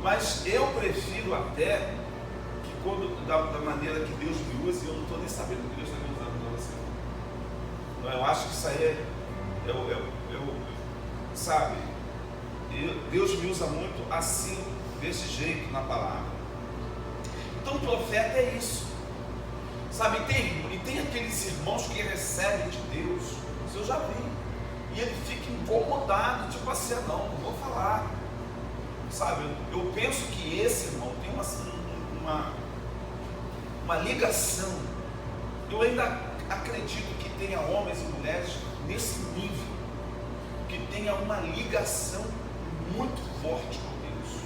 Mas eu prefiro até que quando, da maneira que Deus me usa, eu não estou nem sabendo que Deus está me usando para você. Então, eu acho que isso aí sabe, Deus me usa muito assim, desse jeito na palavra. Então o profeta é isso. Sabe, tem aqueles irmãos que recebem de Deus, isso eu já vi. E ele fica incomodado, tipo assim: não vou falar. Sabe, eu penso que esse irmão tem uma ligação. Eu ainda acredito que tenha homens e mulheres nesse nível, que tenha uma ligação muito forte com Deus.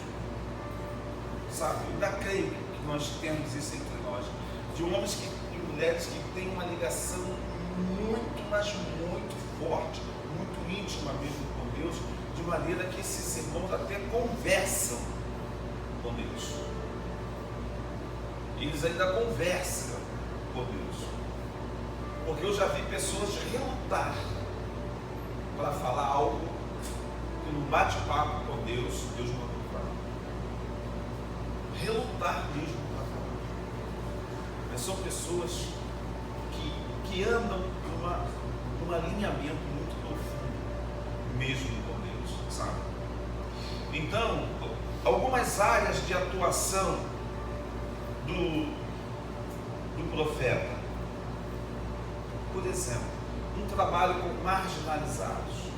Sabe, eu ainda creio que nós temos isso entre nós, de homens e mulheres que têm uma ligação muito, mas muito forte, muito íntima mesmo com Deus, de maneira que esses irmãos até conversam com Deus. Eles ainda conversam com Deus. Porque eu já vi pessoas relutar para falar algo que no bate-papo com Deus mandou falar. Relutar mesmo para falar. Mas são pessoas que andam num alinhamento muito profundo mesmo com Deus, sabe? Então, algumas áreas de atuação do profeta. Por exemplo, um trabalho com marginalizados.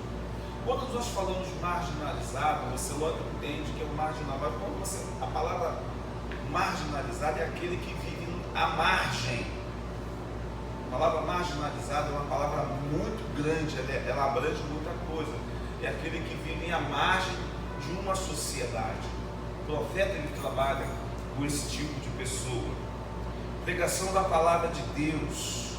Quando nós falamos marginalizado, você logo entende que é o marginalizado. A palavra marginalizado é aquele que vive à margem. A palavra marginalizado é uma palavra muito grande, ela abrange muita coisa. É aquele que vive à margem de uma sociedade. O profeta, ele trabalha com esse tipo de pessoa. Pregação da palavra de Deus,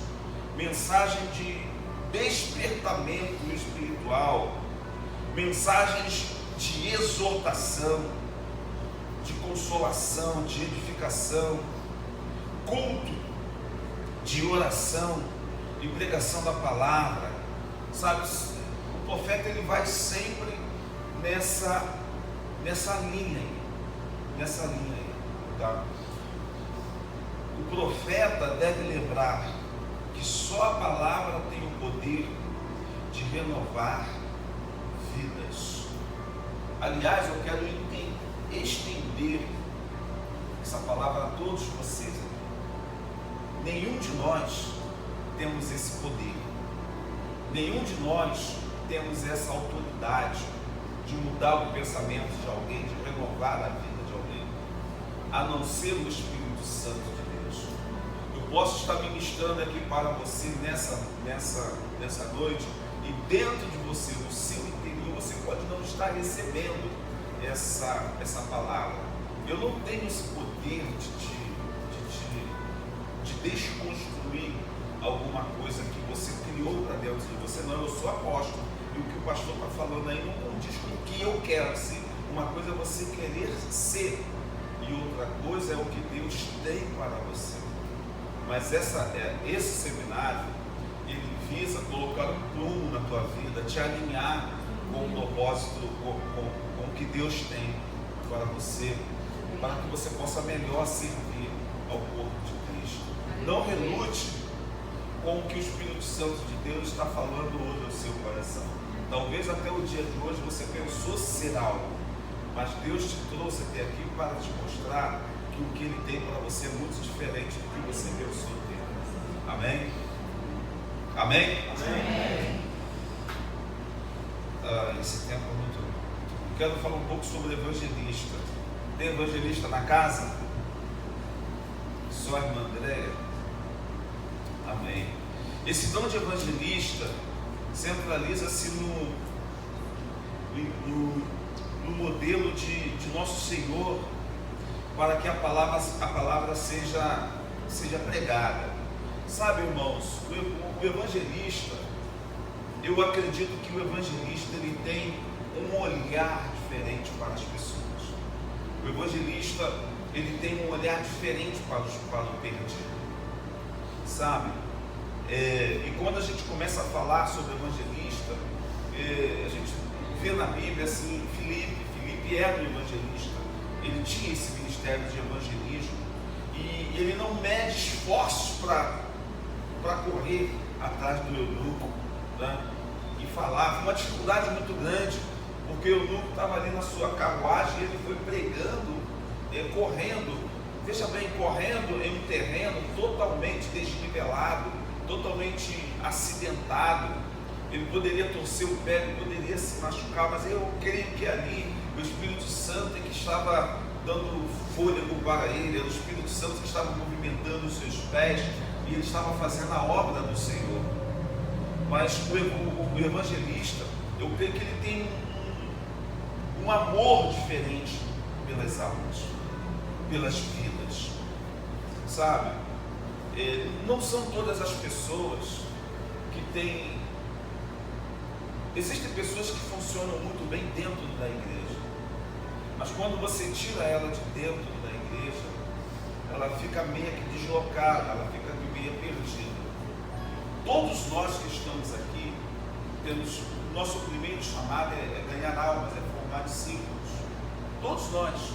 mensagem de despertamento espiritual, mensagens de exortação, de consolação, de edificação, culto de oração, de pregação da palavra, sabe? O profeta ele vai sempre nessa linha aí, tá? O profeta deve lembrar que só a palavra tem o poder de renovar vidas. Aliás, eu quero estender essa palavra a todos vocês aqui. Nenhum de nós temos esse poder. Nenhum de nós temos essa autoridade de mudar o pensamento de alguém, de renovar a vida de alguém, a não ser o Espírito Santo de Deus. Eu posso estar ministrando aqui para você nessa noite, e dentro de você, no seu interior, você pode não estar recebendo essa palavra. Eu não tenho esse poder de desconstruir alguma coisa que você criou para dentro de você. Não, eu sou apóstolo, e o que o pastor está falando aí não condiz com o que eu quero ser. Uma coisa é você querer ser, e outra coisa é o que Deus tem para você. Mas esse seminário, ele visa colocar um prumo na tua vida, te alinhar com o propósito, com o que Deus tem para você, para que você possa melhor servir ao corpo de Cristo. Não relute com o que o Espírito Santo de Deus está falando hoje ao seu coração. Talvez até o dia de hoje você pensou ser algo, mas Deus te trouxe até aqui para te mostrar que o que Ele tem para você é muito diferente do que você pensou ter. Amém? Amém? Amém. Esse tempo é muito... Quero falar um pouco sobre evangelista. Tem evangelista na casa? Só a irmã Andréia? Amém. Esse dom de evangelista centraliza-se no modelo de nosso Senhor, para que a palavra seja pregada. Sabe, irmãos, o evangelista, eu acredito que o evangelista ele tem um olhar diferente para as pessoas. O evangelista ele tem um olhar diferente para o perdido, sabe? E quando a gente começa a falar sobre evangelista, a gente vê na Bíblia assim, Filipe era um evangelista, ele tinha esse ministério de evangelismo, e ele não mede esforços para correr atrás do eunuco, né? E falar. Foi uma dificuldade muito grande, porque o eunuco estava ali na sua carruagem e ele foi pregando, correndo, veja bem, correndo em um terreno totalmente desnivelado, totalmente acidentado. Ele poderia torcer o pé, ele poderia se machucar, mas eu creio que ali o Espírito Santo que estava dando fôlego para ele, era o Espírito Santo que estava movimentando os seus pés, e ele estava fazendo a obra do Senhor. Mas o evangelista, eu creio que ele tem um amor diferente pelas almas, pelas vidas, sabe? Não são todas as pessoas que têm... Existem pessoas que funcionam muito bem dentro da igreja, mas quando você tira ela de dentro da igreja, ela fica meio que deslocada, ela fica meio perdida. Todos nós que estamos aqui, nosso primeiro chamado é ganhar almas, é formar discípulos. Todos nós.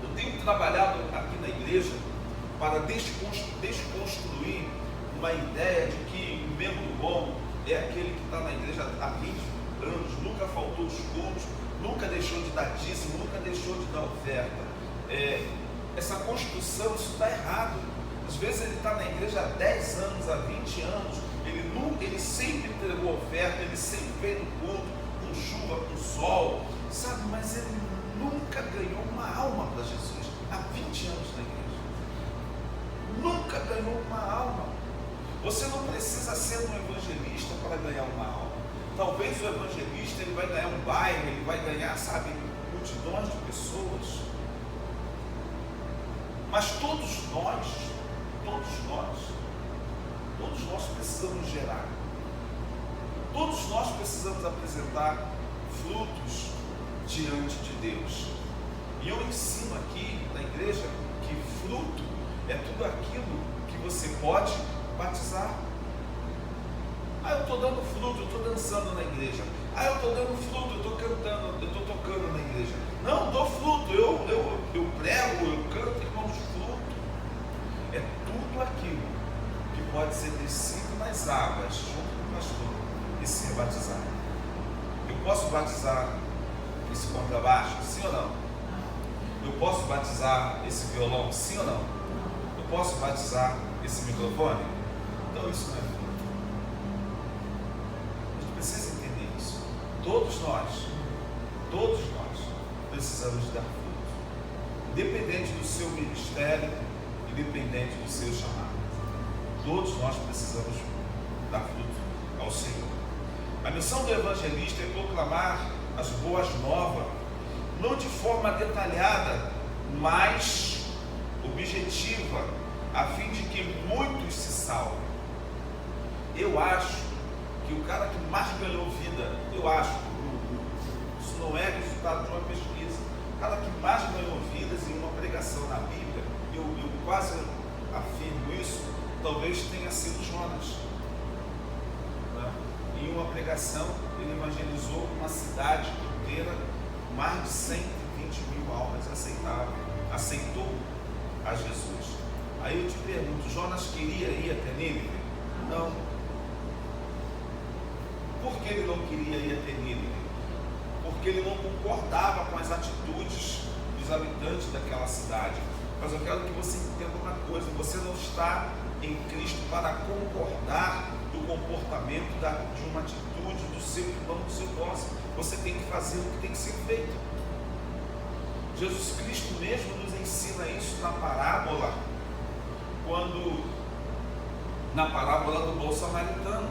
Eu tenho trabalhado aqui na igreja para desconstruir uma ideia de que o membro bom é aquele que está na igreja há 20 anos, nunca faltou os cultos, nunca deixou de dar dízimo, nunca deixou de dar oferta. Essa construção, isso está errado. Às vezes ele está na igreja há 10 anos, há 20 anos, ele sempre entregou oferta, ele sempre veio no culto, com chuva, com sol, sabe? Mas ele nunca ganhou uma alma para Jesus, há 20 anos na igreja. Nunca ganhou uma alma. Você não precisa ser um evangelista para ganhar uma alma. Talvez o evangelista ele vai ganhar um bairro, ele vai ganhar, sabe, multidões de pessoas. Mas todos nós precisamos gerar. Todos nós precisamos apresentar frutos diante de Deus. E eu ensino aqui na igreja que fruto é tudo aquilo que você pode batizar. Eu estou dando fruto, eu estou dançando na igreja. Eu estou dando fruto, eu estou cantando, eu estou tocando na igreja. Não, dou fruto, eu prego, eu canto, irmãos, fruto. É tudo aquilo que pode ser descido nas águas, junto com o pastor, e ser batizado. Eu posso batizar esse contrabaixo? Sim ou não? Eu posso batizar esse violão? Sim ou não? Eu posso batizar esse microfone? Então isso não é fruto. A gente precisa entender isso. Todos nós precisamos dar fruto. Independente do seu ministério, independente do seu chamado. Todos nós precisamos dar fruto ao Senhor. A missão do evangelista é proclamar as boas novas, não de forma detalhada, mas objetiva, a fim de que muitos se salvem. Eu acho que o cara que mais ganhou vida, isso não é resultado de uma pesquisa, o cara que mais ganhou vidas em uma pregação na Bíblia, eu quase afirmo isso, talvez tenha sido Jonas. Em uma pregação, ele evangelizou uma cidade inteira, mais de 120 mil almas aceitou a Jesus. Aí eu te pergunto, Jonas queria ir até Nínive? Não. Por que ele não queria ir até Nínive? Porque ele não concordava com as atitudes dos habitantes daquela cidade. Mas eu quero que você entenda uma coisa, você não está em Cristo para concordar do comportamento, de uma atitude do seu irmão, do seu próximo. Você tem que fazer o que tem que ser feito. Jesus Cristo mesmo nos ensina isso na parábola, na parábola do bom samaritano.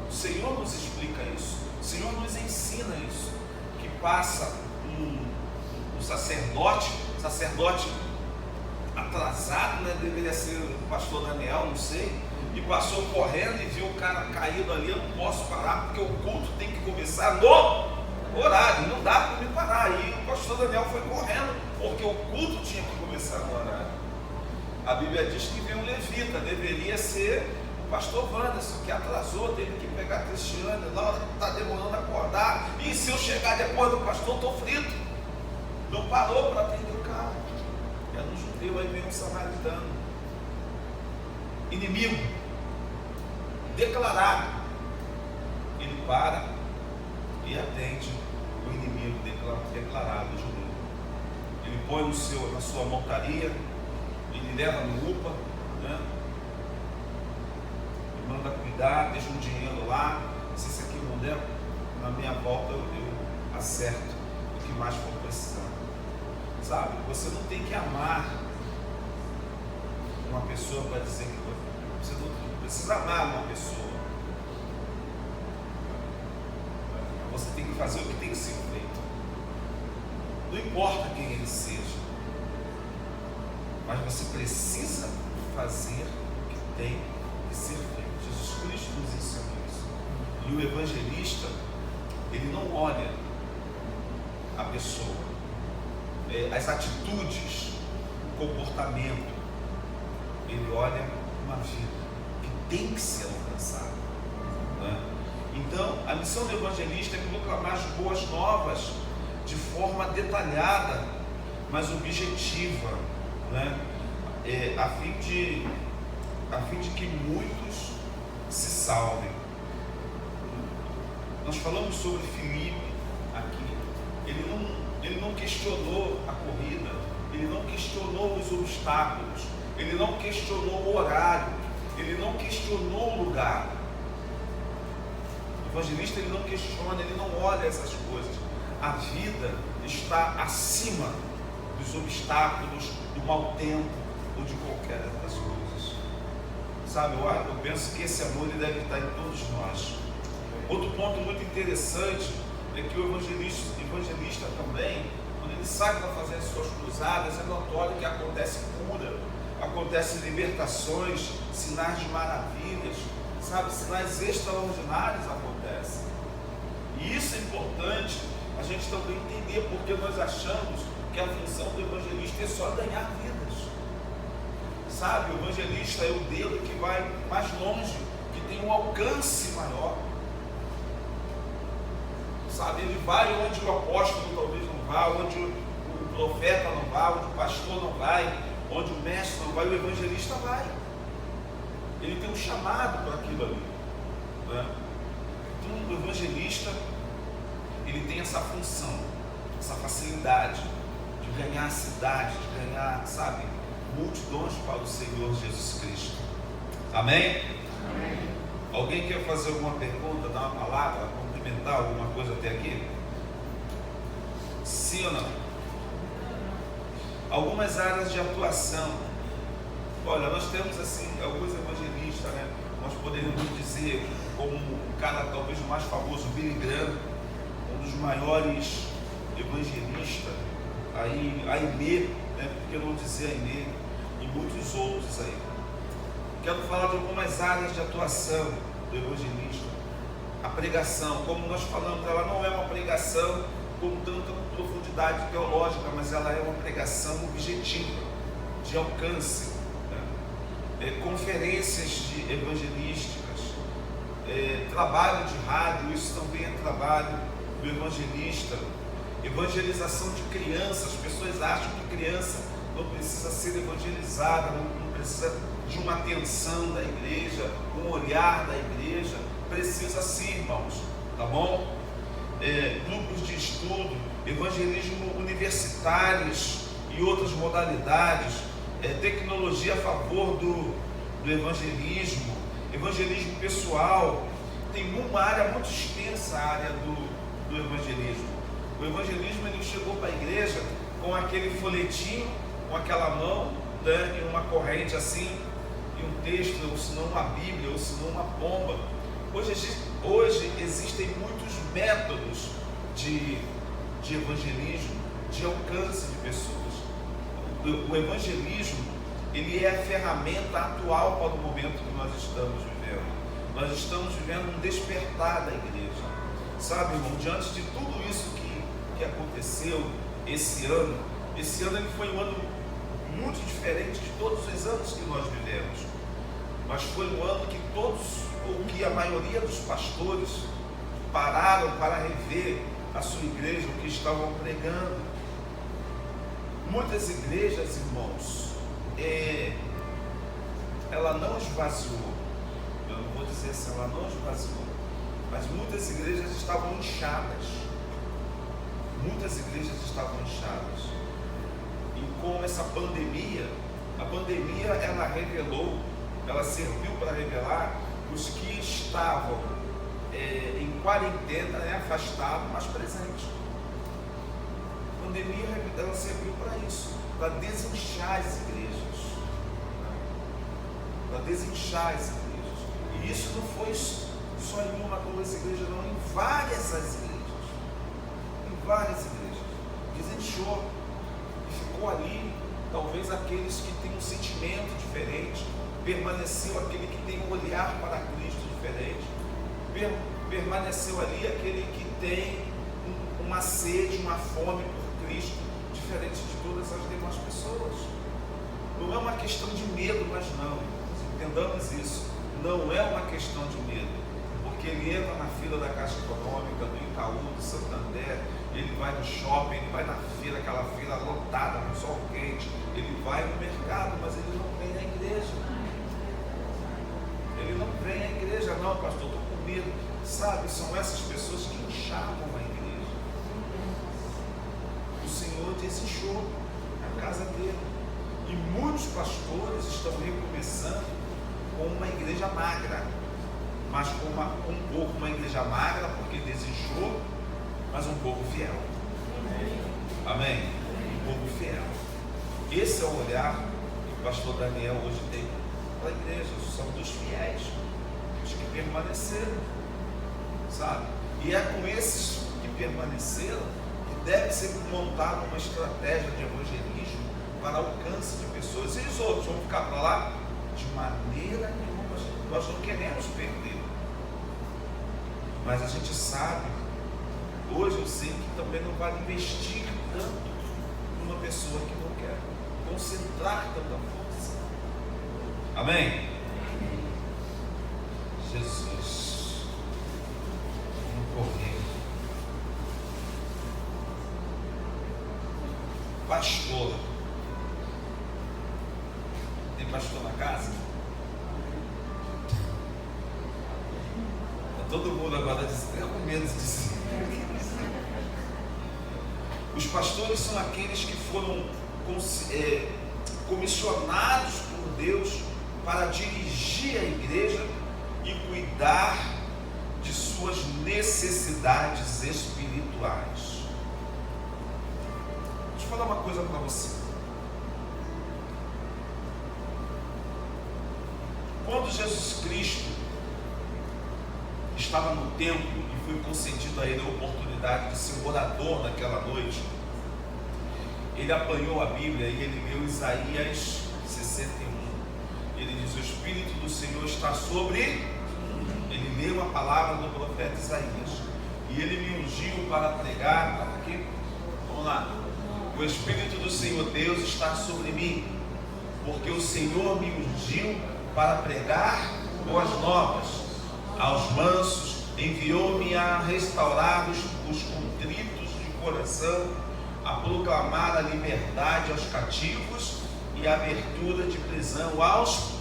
O Senhor nos explica isso, o Senhor nos ensina isso, que passa um sacerdote atrasado, né? Deveria ser o pastor Daniel, não sei, e passou correndo e viu o cara caído ali. Eu não posso parar porque o culto tem que começar no horário, não dá para me parar. E o pastor Daniel foi correndo porque o culto tinha que começar no horário. A Bíblia diz que veio um levita, deveria ser o pastor Wanderson, que atrasou, teve que pegar a Cristiane, Laura está demorando a acordar, e se eu chegar depois do pastor, estou frito. Não parou para atender o cara. Era um judeu, aí veio um samaritano, inimigo declarado. Ele para e atende o inimigo declarado judeu. Ele põe na sua montaria, ele leva no UPA, né? Ele manda cuidar, deixa um dinheiro lá. Se isso aqui não der, na minha volta eu acerto o que mais for precisar. Sabe, você não tem que amar uma pessoa para dizer que você não precisa amar uma pessoa. Você tem que fazer o que tem que ser feito. Não importa quem ele seja, mas você precisa fazer o que tem que ser feito. Jesus Cristo nos ensinou isso. E o evangelista, ele não olha a pessoa, as atitudes, o comportamento. Ele olha uma vida que tem que ser alcançada, né? Então, a missão do evangelista é proclamar as boas novas de forma detalhada, mas objetiva, né? A fim de que muitos se salvem. Nós falamos sobre Filipe aqui. Ele não questionou a corrida, ele não questionou os obstáculos, ele não questionou o horário, ele não questionou o lugar. O evangelista, ele não questiona, ele não olha essas coisas. A vida está acima dos obstáculos, do mau tempo ou de qualquer das coisas. Sabe, eu penso que esse amor ele deve estar em todos nós. Outro ponto muito interessante é que o evangelista também, quando ele sai para fazer as suas cruzadas, é notório que acontece cura, acontece libertações, sinais de maravilhas, sabe, sinais extraordinários acontecem. E isso é importante a gente também entender, porque nós achamos que a função do evangelista é só ganhar vidas. Sabe, o evangelista é o dedo que vai mais longe, que tem um alcance maior. Sabe, ele vai onde o apóstolo talvez não vá, onde o profeta não vá, onde o pastor não vai, onde o mestre não vai, o evangelista vai. Ele tem um chamado para aquilo ali, né? Então o evangelista, ele tem essa função, essa facilidade de ganhar a cidade, de ganhar, sabe, multidões para o Senhor Jesus Cristo. Amém? Amém. Alguém quer fazer alguma pergunta, dar uma palavra, complementar alguma coisa até aqui? Sim ou não? Algumas áreas de atuação. Olha, nós temos assim alguns evangelistas, né? Nós poderíamos dizer, como o cara talvez o mais famoso, Billy Graham, um dos maiores evangelistas, aí Aimee, né? Porque não dizer Aimee, e muitos outros aí. Quero falar de algumas áreas de atuação do evangelista. A pregação, como nós falamos, ela não é uma pregação com tanta profundidade teológica, mas ela é uma pregação objetiva, de alcance, né? Conferências evangelísticas, trabalho de rádio, isso também é trabalho do evangelista. Evangelização de crianças, as pessoas acham que criança não precisa ser evangelizada, não precisa de uma atenção da igreja, um olhar da igreja. Precisa sim, irmãos, tá bom? Grupos de estudo, evangelismo universitários e outras modalidades, tecnologia a favor do evangelismo, evangelismo pessoal. Tem uma área muito extensa, a área do evangelismo. O evangelismo, ele chegou para a igreja com aquele folhetinho, com aquela mão, né, e uma corrente assim, e um texto, ou se não uma Bíblia, ou se não uma pomba. Hoje existem muitos métodos de evangelismo, de alcance de pessoas. O evangelismo, ele é a ferramenta atual para o momento que nós estamos vivendo. Nós estamos vivendo um despertar da igreja. Sabe, irmão, diante de tudo isso que aconteceu esse ano ele foi um ano muito diferente de todos os anos que nós vivemos. Mas foi um ano que que a maioria dos pastores pararam para rever a sua igreja, o que estavam pregando. Muitas igrejas, irmãos, ela não esvaziou. Eu não vou dizer se ela não esvaziou, mas muitas igrejas estavam inchadas. Muitas igrejas estavam inchadas. E com essa pandemia, a pandemia ela revelou, ela serviu para revelar os que estavam em quarentena, né, afastados, mas presentes. A pandemia ela serviu para isso, para desinchar as igrejas, para desinchar as igrejas. E isso não foi só em uma ou duas igrejas, não, em várias as igrejas, em várias igrejas, desinchou e ficou ali. Talvez aqueles que têm um sentimento diferente, permaneceu aquele que tem um olhar para Cristo diferente, permaneceu ali aquele que tem uma sede, uma fome por Cristo, diferente de todas as demais pessoas. Não é uma questão de medo, mas não, entendamos isso, não é uma questão de medo, porque ele entra na fila da Caixa Econômica, do Itaú, do Santander, ele vai no shopping, ele vai na fila, aquela fila lotada, com sol quente, ele vai no mercado, mas ele não vem na igreja. Ele não vem à igreja, não, pastor, estou com medo. Sabe, são essas pessoas que inchavam a igreja. O Senhor desinchou a casa dele. E muitos pastores estão recomeçando com uma igreja magra, mas com uma igreja magra, porque desinchou, mas um povo fiel. Amém? Um povo fiel. Esse é o olhar que o pastor Daniel hoje tem para a igreja. São dos fiéis, os que permaneceram, sabe? E é com esses que permaneceram que deve ser montada uma estratégia de evangelismo para alcance de pessoas. E os outros vão ficar para lá? De maneira nenhuma. Nós não queremos perder. Mas a gente sabe, hoje eu sei que também não vale investir tanto numa pessoa que não quer concentrar tanta força. Amém? Jesus, vamos correr. Pastor. Tem pastor na casa? Todo mundo agora diz, eu com medo de dizer. Os pastores são aqueles que foram comissionados por Deus para dirigir a igreja e cuidar de suas necessidades espirituais. Deixa eu falar uma coisa para você. Quando Jesus Cristo estava no templo e foi concedido a ele a oportunidade de ser orador naquela noite, ele apanhou a Bíblia e ele leu Isaías 61. Ele diz: o Espírito do Senhor está sobre. Ele leu a palavra do profeta Isaías e ele me ungiu para pregar. Está aqui? Vamos lá. O Espírito do Senhor Deus está sobre mim, porque o Senhor me ungiu para pregar boas novas aos mansos, enviou-me a restaurar os contritos de coração, a proclamar a liberdade aos cativos e a abertura de prisão aos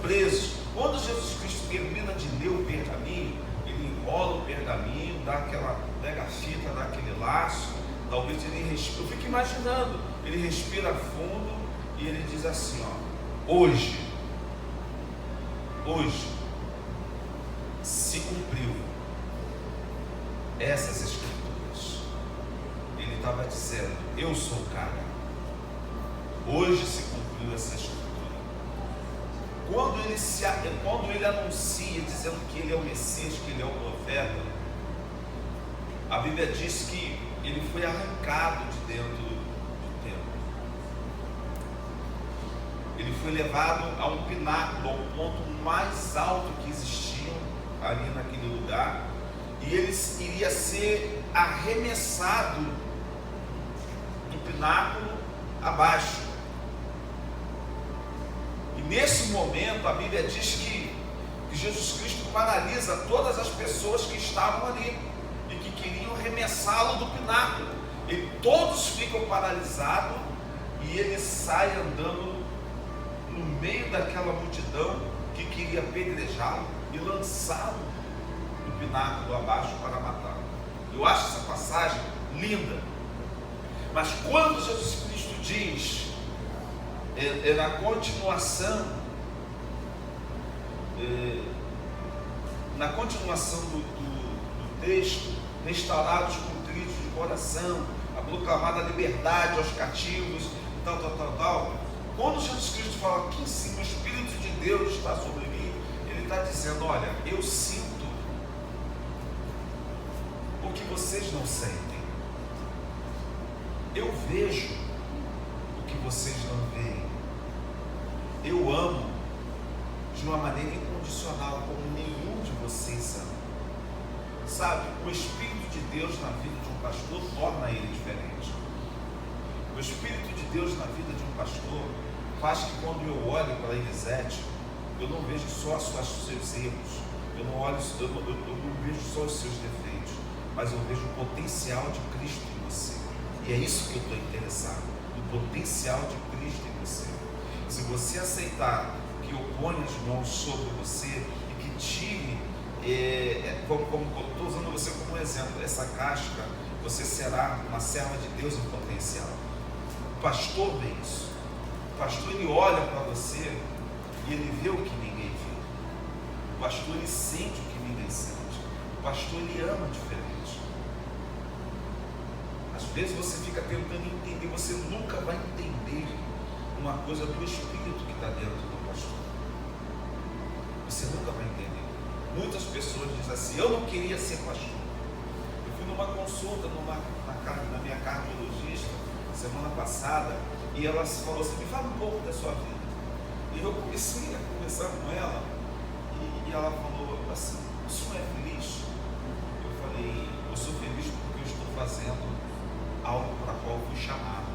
presos. Quando Jesus Cristo termina de ler o pergaminho, ele enrola o pergaminho, pega a fita, dá aquele laço, talvez ele respira. Eu fico imaginando, ele respira fundo e ele diz assim: ó, hoje se cumpriu essas escrituras. Ele estava dizendo: eu sou o cara. Hoje se cumpriu essa escritura. Quando ele anuncia, dizendo que ele é o Messias, que ele é o profeta, a Bíblia diz que ele foi arrancado de dentro do templo. Ele foi levado a um pináculo, ao ponto mais alto que existia ali naquele lugar, e ele iria ser arremessado do pináculo abaixo. E nesse momento a Bíblia diz que Jesus Cristo paralisa todas as pessoas que estavam ali e que queriam arremessá-lo do pináculo. E todos ficam paralisados e ele sai andando no meio daquela multidão que queria apedrejá-lo e lançá-lo do pináculo abaixo para matá-lo. Eu acho essa passagem linda. Mas quando Jesus Cristo diz, na continuação do texto, restaurar os contritos de coração, a proclamar a liberdade aos cativos, tal. Quando Jesus Cristo fala aqui em cima, o Espírito de Deus está sobre mim, ele está dizendo: olha, eu sinto o que vocês não sentem, eu vejo o que vocês não veem, eu amo de uma maneira incondicional, como nenhum de vocês ama. Sabe, o Espírito de Deus na vida de um pastor torna ele diferente. O Espírito de Deus na vida de um pastor faz que quando eu olho para a Elisete, eu não vejo só os seus erros, eu não vejo só os seus defeitos, mas eu vejo o potencial de Cristo em você. E é isso que eu estou interessado, o potencial de Cristo em você. Se você aceitar que eu ponha as mãos sobre você e que tire, como estou usando você como exemplo, essa casca, você será uma serva de Deus em potencial. O pastor vê isso. O pastor, ele olha para você e ele vê o que ninguém vê. O pastor, ele sente o que ninguém sente. O pastor, ele ama diferente. Às vezes você fica tentando entender, você nunca vai entender uma coisa do Espírito que está dentro do pastor. Você nunca vai entender. Muitas pessoas dizem assim: eu não queria ser pastor. Eu fui numa consulta na minha cardiologista semana passada, e ela falou assim: me fala um pouco da sua vida. E eu comecei a conversar com ela, e ela falou assim: o senhor é feliz? Eu falei: eu sou feliz porque eu estou fazendo algo para qual eu fui chamado.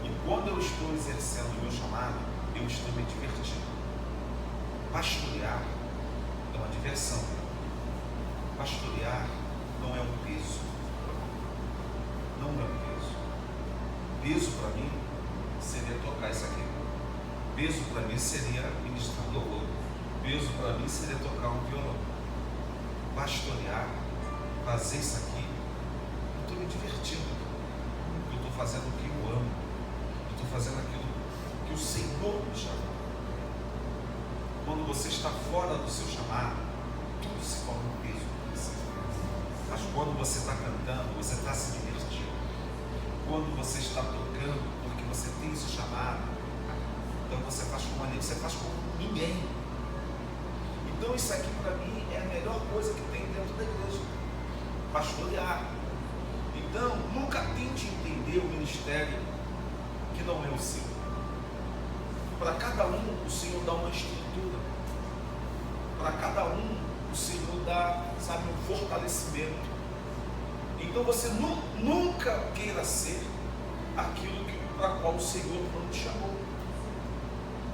E quando eu estou exercendo o meu chamado, eu estou me divertindo. Pastorear é uma diversão. Pastorear não é um peso. Não é um peso. Peso para mim seria tocar isso aqui. Peso para mim seria ministrar louvor. Peso para mim seria tocar um violão. Pastorear, fazer isso aqui, eu estou me divertindo. Eu estou fazendo o que eu amo. Eu estou fazendo aquilo que o Senhor me chamou. Quando você está fora do seu chamado, tudo se torna um peso para você. Mas quando você está cantando, você está se divertindo. Quando você está tocando, porque você tem esse chamado, então você faz como ali, você faz como ninguém. Então isso aqui para mim é a melhor coisa que tem dentro da igreja. Pastorear. Então nunca tente entender o ministério que não é o seu. Para cada um o Senhor dá uma estrutura. Para cada um o Senhor dá, sabe, um fortalecimento. Então você nunca queira ser aquilo para qual o Senhor não te chamou.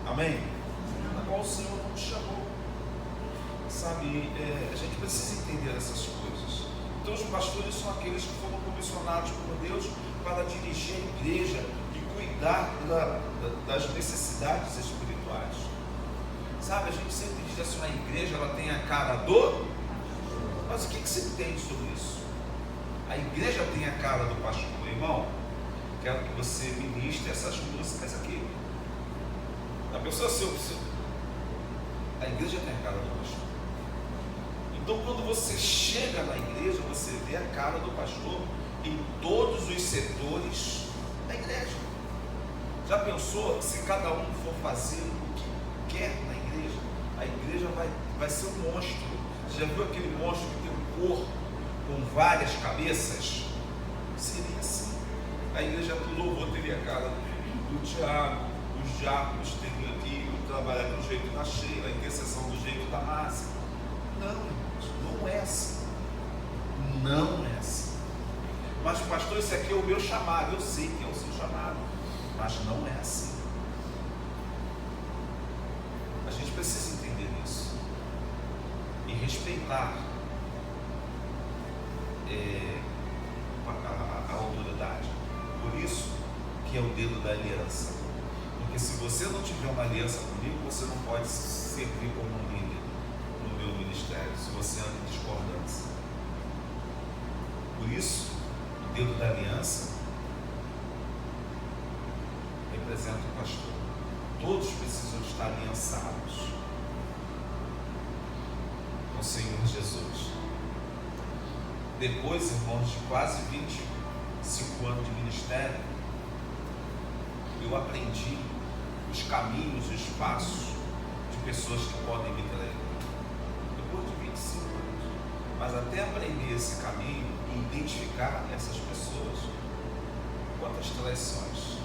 Amém? Para qual o Senhor não te chamou. Sabe, a gente precisa entender essas coisas. Então os pastores são aqueles que foram comissionados por Deus para dirigir a igreja e cuidar das necessidades espirituais. Sabe, a gente sempre diz assim, a igreja ela tem a cara do... Mas o que você entende sobre isso? A igreja tem a cara do pastor. Irmão, quero que você ministre essas músicas aqui. A pessoa a igreja tem a cara do pastor. Então quando você chega na igreja, você vê a cara do pastor em todos os setores da igreja. Já pensou se cada um for fazer o que quer na igreja? A igreja vai ser um monstro. Você já viu aquele monstro que tem um corpo com várias cabeças? Seria assim. A igreja do louvor teria a cara do Tiago, os diáconos teriam aqui trabalhar do jeito da Sheila, a intercessão do jeito da Márcia. Não, irmãos, não é assim. Não é assim. Mas pastor, esse aqui é o meu chamado. Eu sei que é o seu chamado, mas não é assim. A gente precisa entender isso e respeitar a autoridade. Por isso que é o dedo da aliança. Porque se você não tiver uma aliança comigo, você não pode servir como um líder no meu ministério, se você anda em discordância. Por isso, o dedo da aliança representa o pastor. Todos precisam estar aliançados com o Senhor Jesus. Depois, irmãos, de quase 25 anos de ministério, eu aprendi os caminhos, os passos de pessoas que podem me trair. Depois de 25 anos. Mas até aprender esse caminho e identificar essas pessoas, quantas traições,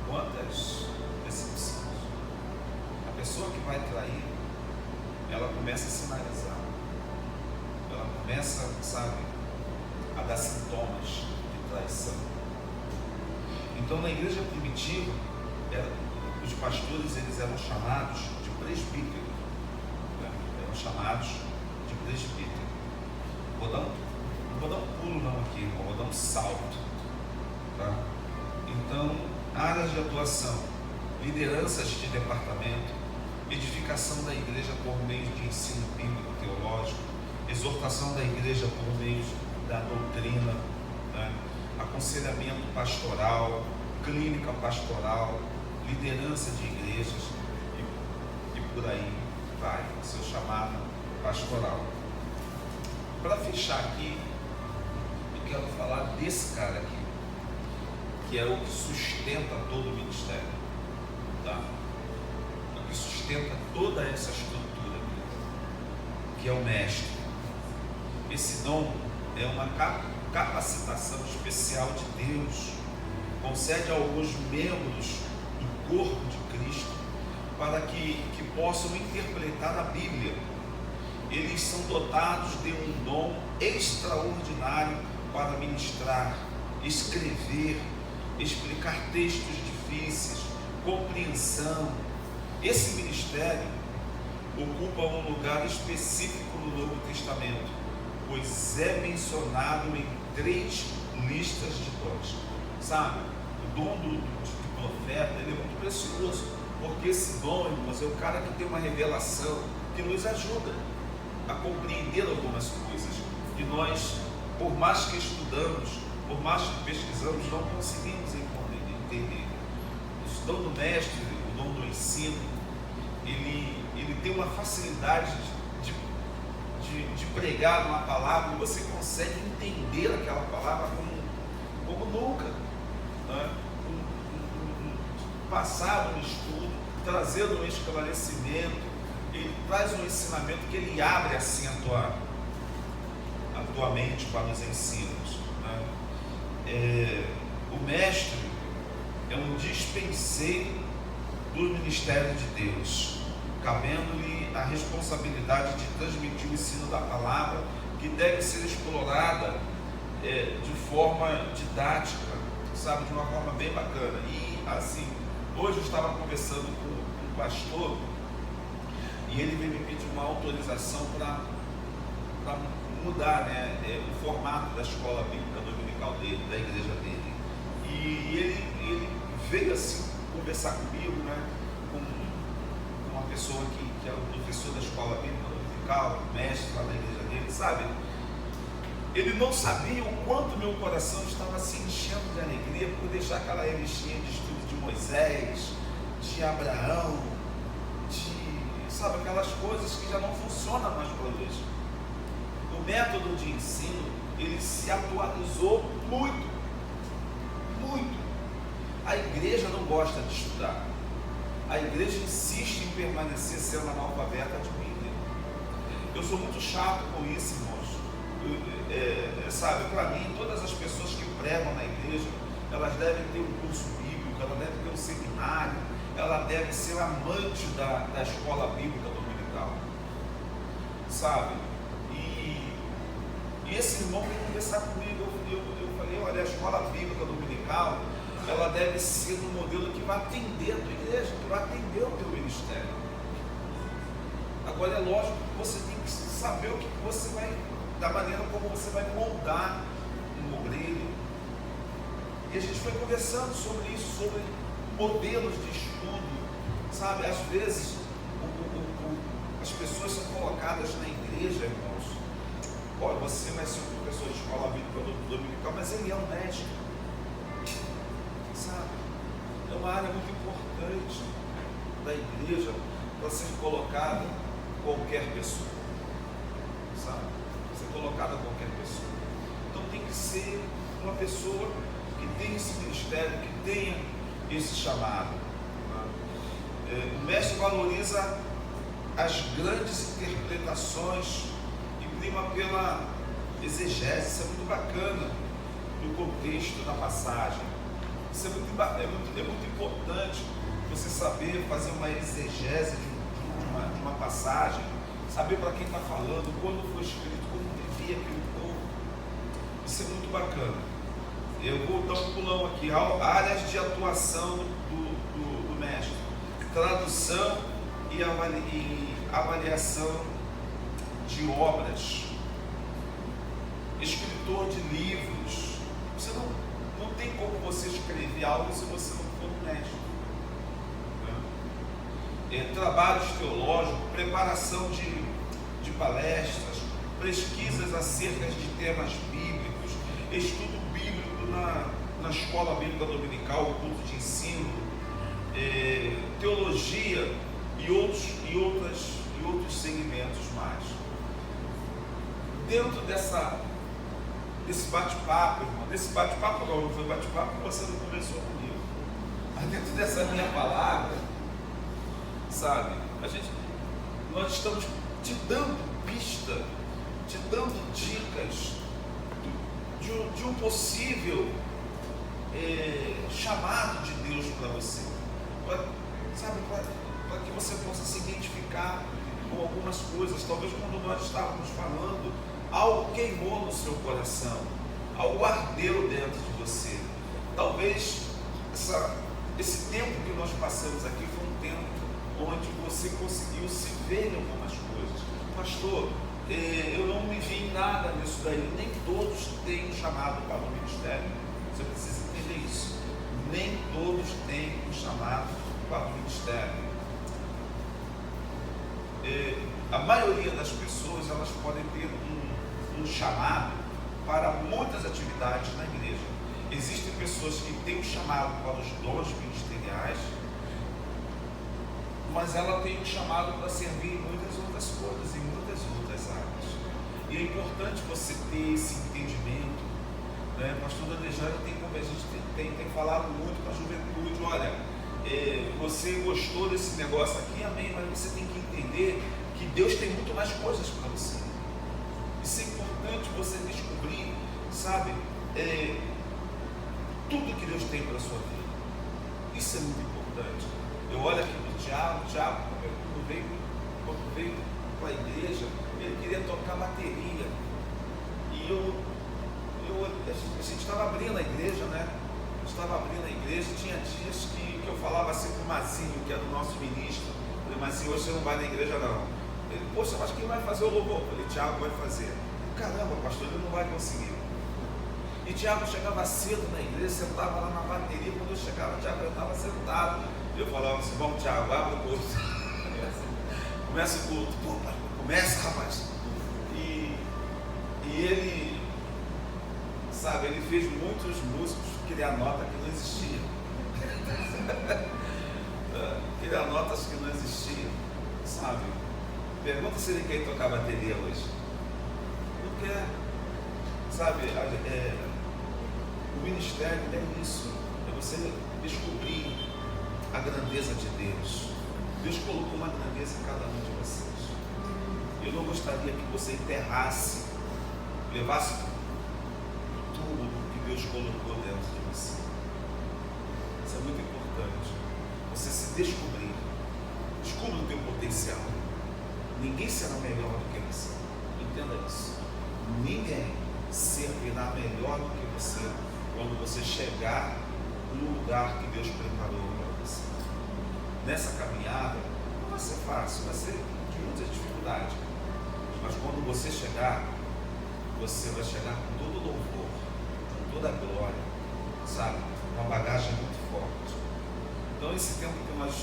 quantas decepções. A pessoa que vai trair, ela começa a sinalizar. Ela começa, sabe, a dar sintomas de traição. Então, na igreja primitiva, os pastores eles eram chamados de presbítero. Eram chamados de presbítero. Não vou dar um pulo não aqui, irmão, vou dar um salto. Tá? Então, áreas de atuação, lideranças de departamento, edificação da igreja por meio de ensino bíblico teológico, exortação da igreja por meio da doutrina, né? Aconselhamento pastoral, clínica pastoral, liderança de igrejas e por aí vai, o seu chamado pastoral. Para fechar aqui, eu quero falar desse cara aqui, que é o que sustenta todo o ministério, tá? O que sustenta toda essa estrutura aqui, que é o mestre. Esse dom é uma capacitação especial de Deus, concede a alguns membros do corpo de Cristo para que possam interpretar a Bíblia. Eles são dotados de um dom extraordinário para ministrar, escrever, explicar textos difíceis, compreensão, Esse ministério ocupa um lugar específico no Novo Testamento, pois é mencionado em 3 listas de dons. Sabe, o dom de profeta, ele é muito precioso, porque esse dom, irmãos, é o cara que tem uma revelação que nos ajuda a compreender algumas coisas que nós, por mais que estudamos, por mais que pesquisamos, não conseguimos entender. O dom do mestre, o dom do ensino, ele tem uma facilidade de pregar uma palavra, e você consegue entender aquela palavra como nunca, né? Passar um estudo, trazendo um esclarecimento, ele traz um ensinamento que ele abre assim a tua mente para os ensinos, né? O mestre é um dispenseiro do ministério de Deus, cabendo-lhe a responsabilidade de transmitir o ensino da palavra, que deve ser explorada de forma didática, sabe, de uma forma bem bacana. E assim, hoje eu estava conversando com um pastor, e ele veio me pedir uma autorização para mudar, né, o formato da escola bíblica dominical dele, da igreja dele. E ele veio assim conversar comigo, né, com uma pessoa que era o professor da escola bíblica dominical, mestre lá da igreja dele, sabe? Ele não sabia o quanto meu coração estava se enchendo de alegria por deixar aquela revistinha de estudo de Moisés, de Abraão, sabe, aquelas coisas que já não funcionam mais para hoje. O método de ensino, ele se atualizou muito, muito. A igreja não gosta de estudar. A igreja insiste em permanecer sendo analfabeta de Bíblia. Eu sou muito chato com isso, irmãos. Sabe, para mim, todas as pessoas que pregam na igreja, elas devem ter um curso bíblico, elas devem ter um seminário, ela deve ser amante da escola bíblica dominical, sabe? E esse irmão veio conversar comigo. Eu falei, olha, a escola bíblica dominical, ela deve ser um modelo que vai atender a tua igreja, que vai atender o teu ministério. Agora é lógico que você tem que saber o que você vai, da maneira como você vai moldar um obreiro. E a gente foi conversando sobre isso, sobre modelos de estudo, sabe? Às vezes as pessoas são colocadas na igreja, irmãos. Olha, você vai ser um professor de escola bíblica dominical, mas ele é um mestre, sabe? É uma área muito importante da igreja para ser colocada qualquer pessoa, sabe? Para ser colocada qualquer pessoa. Então tem que ser uma pessoa que tenha esse ministério, que tenha esse chamado. O mestre valoriza as grandes interpretações e prima pela exegese. Isso é muito bacana no contexto da passagem. Isso é muito importante, você saber fazer uma exegese de uma passagem, saber para quem está falando, quando foi escrito, como devia aquele povo. Isso é muito bacana. Eu vou dar um pulão aqui. Áreas de atuação do mestre: tradução e avaliação de obras, escritor de livros. Você não tem como você escrever algo se você não for um mestre. Trabalhos teológicos, preparação de palestras, pesquisas acerca de temas bíblicos, estudo bíblico na escola bíblica dominical, o culto de ensino, teologia e outros segmentos mais. Dentro desse bate-papo, irmão, não foi bate-papo que você não conversou comigo, mas dentro dessa minha palavra, sabe, nós estamos te dando pista, te dando dicas de um possível chamado de Deus para você, para que você possa se identificar com algumas coisas. Talvez quando nós estávamos falando, algo queimou no seu coração, algo ardeu dentro de você. Talvez esse tempo que nós passamos aqui foi um tempo onde você conseguiu se ver em algumas coisas. Pastor, eu não me vi em nada nisso daí. Nem todos têm um chamado para o ministério. Você precisa entender isso. Nem todos têm um chamado para o ministério. A maioria das pessoas, elas podem ter um chamado para muitas atividades na igreja. Existem pessoas que têm um chamado para os dons ministeriais, mas ela tem um chamado para servir em muitas outras coisas, em muitas outras áreas. E é importante você ter esse entendimento, né? O pastor Adejane a gente tem falado muito com a juventude: olha, você gostou desse negócio aqui, amém, mas você tem que entender que Deus tem muito mais coisas para você. Isso é importante você descobrir, sabe, tudo que Deus tem para a sua vida. Isso é muito importante. Eu olho aqui para o Tiago, quando veio para a igreja, ele queria tocar bateria. E a gente estava abrindo a igreja, né? Tinha dias que eu falava assim para o Mazinho, que era o nosso ministro. Eu falei: Mazinho, hoje você não vai na igreja não. Ele: poxa, mas quem vai fazer o louvor? Eu falei: Tiago vai fazer. Caramba, pastor, ele não vai conseguir. E Tiago chegava cedo na igreja, sentava lá na bateria. Quando eu chegava, Tiago já estava sentado. Eu falava assim: vamos, Tiago, abre o culto. Começa o culto. Pô, começa, rapaz. E ele, sabe, ele fez muitos músicos criar nota que não existia. Criar notas que não existiam, sabe? Pergunta se ele quer tocar bateria hoje. Não quer. Sabe, o ministério é isso. É você descobrir a grandeza de Deus. Deus colocou uma grandeza em cada um de vocês. Eu não gostaria que você enterrasse, levasse tudo que Deus colocou dentro de você. Isso é muito importante. Você se descobrir. Descubra o teu potencial. Ninguém será melhor do que você. Entenda isso. Ninguém servirá melhor do que você quando você chegar no lugar que Deus preparou para você. Nessa caminhada não vai ser fácil, vai ser de muita dificuldade, mas quando você chegar, você vai chegar com todo o louvor, com toda a glória, sabe? Uma bagagem muito forte. Então, esse tempo que nós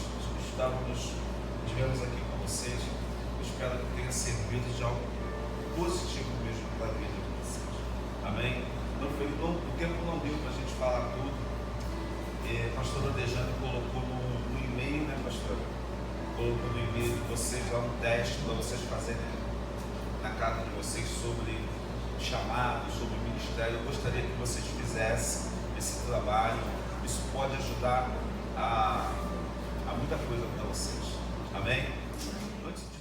estivemos aqui com vocês, eu espero que tenha servido de algo positivo mesmo para a vida de vocês. Amém? O tempo não deu para a gente falar tudo. A pastora Adejane colocou no e-mail, né, pastora? Colocou no e-mail de vocês lá um teste para vocês fazerem na casa de vocês sobre chamado, sobre o ministério. Eu gostaria que vocês fizessem esse trabalho. Isso pode ajudar a muita coisa para vocês. Amém? Antes de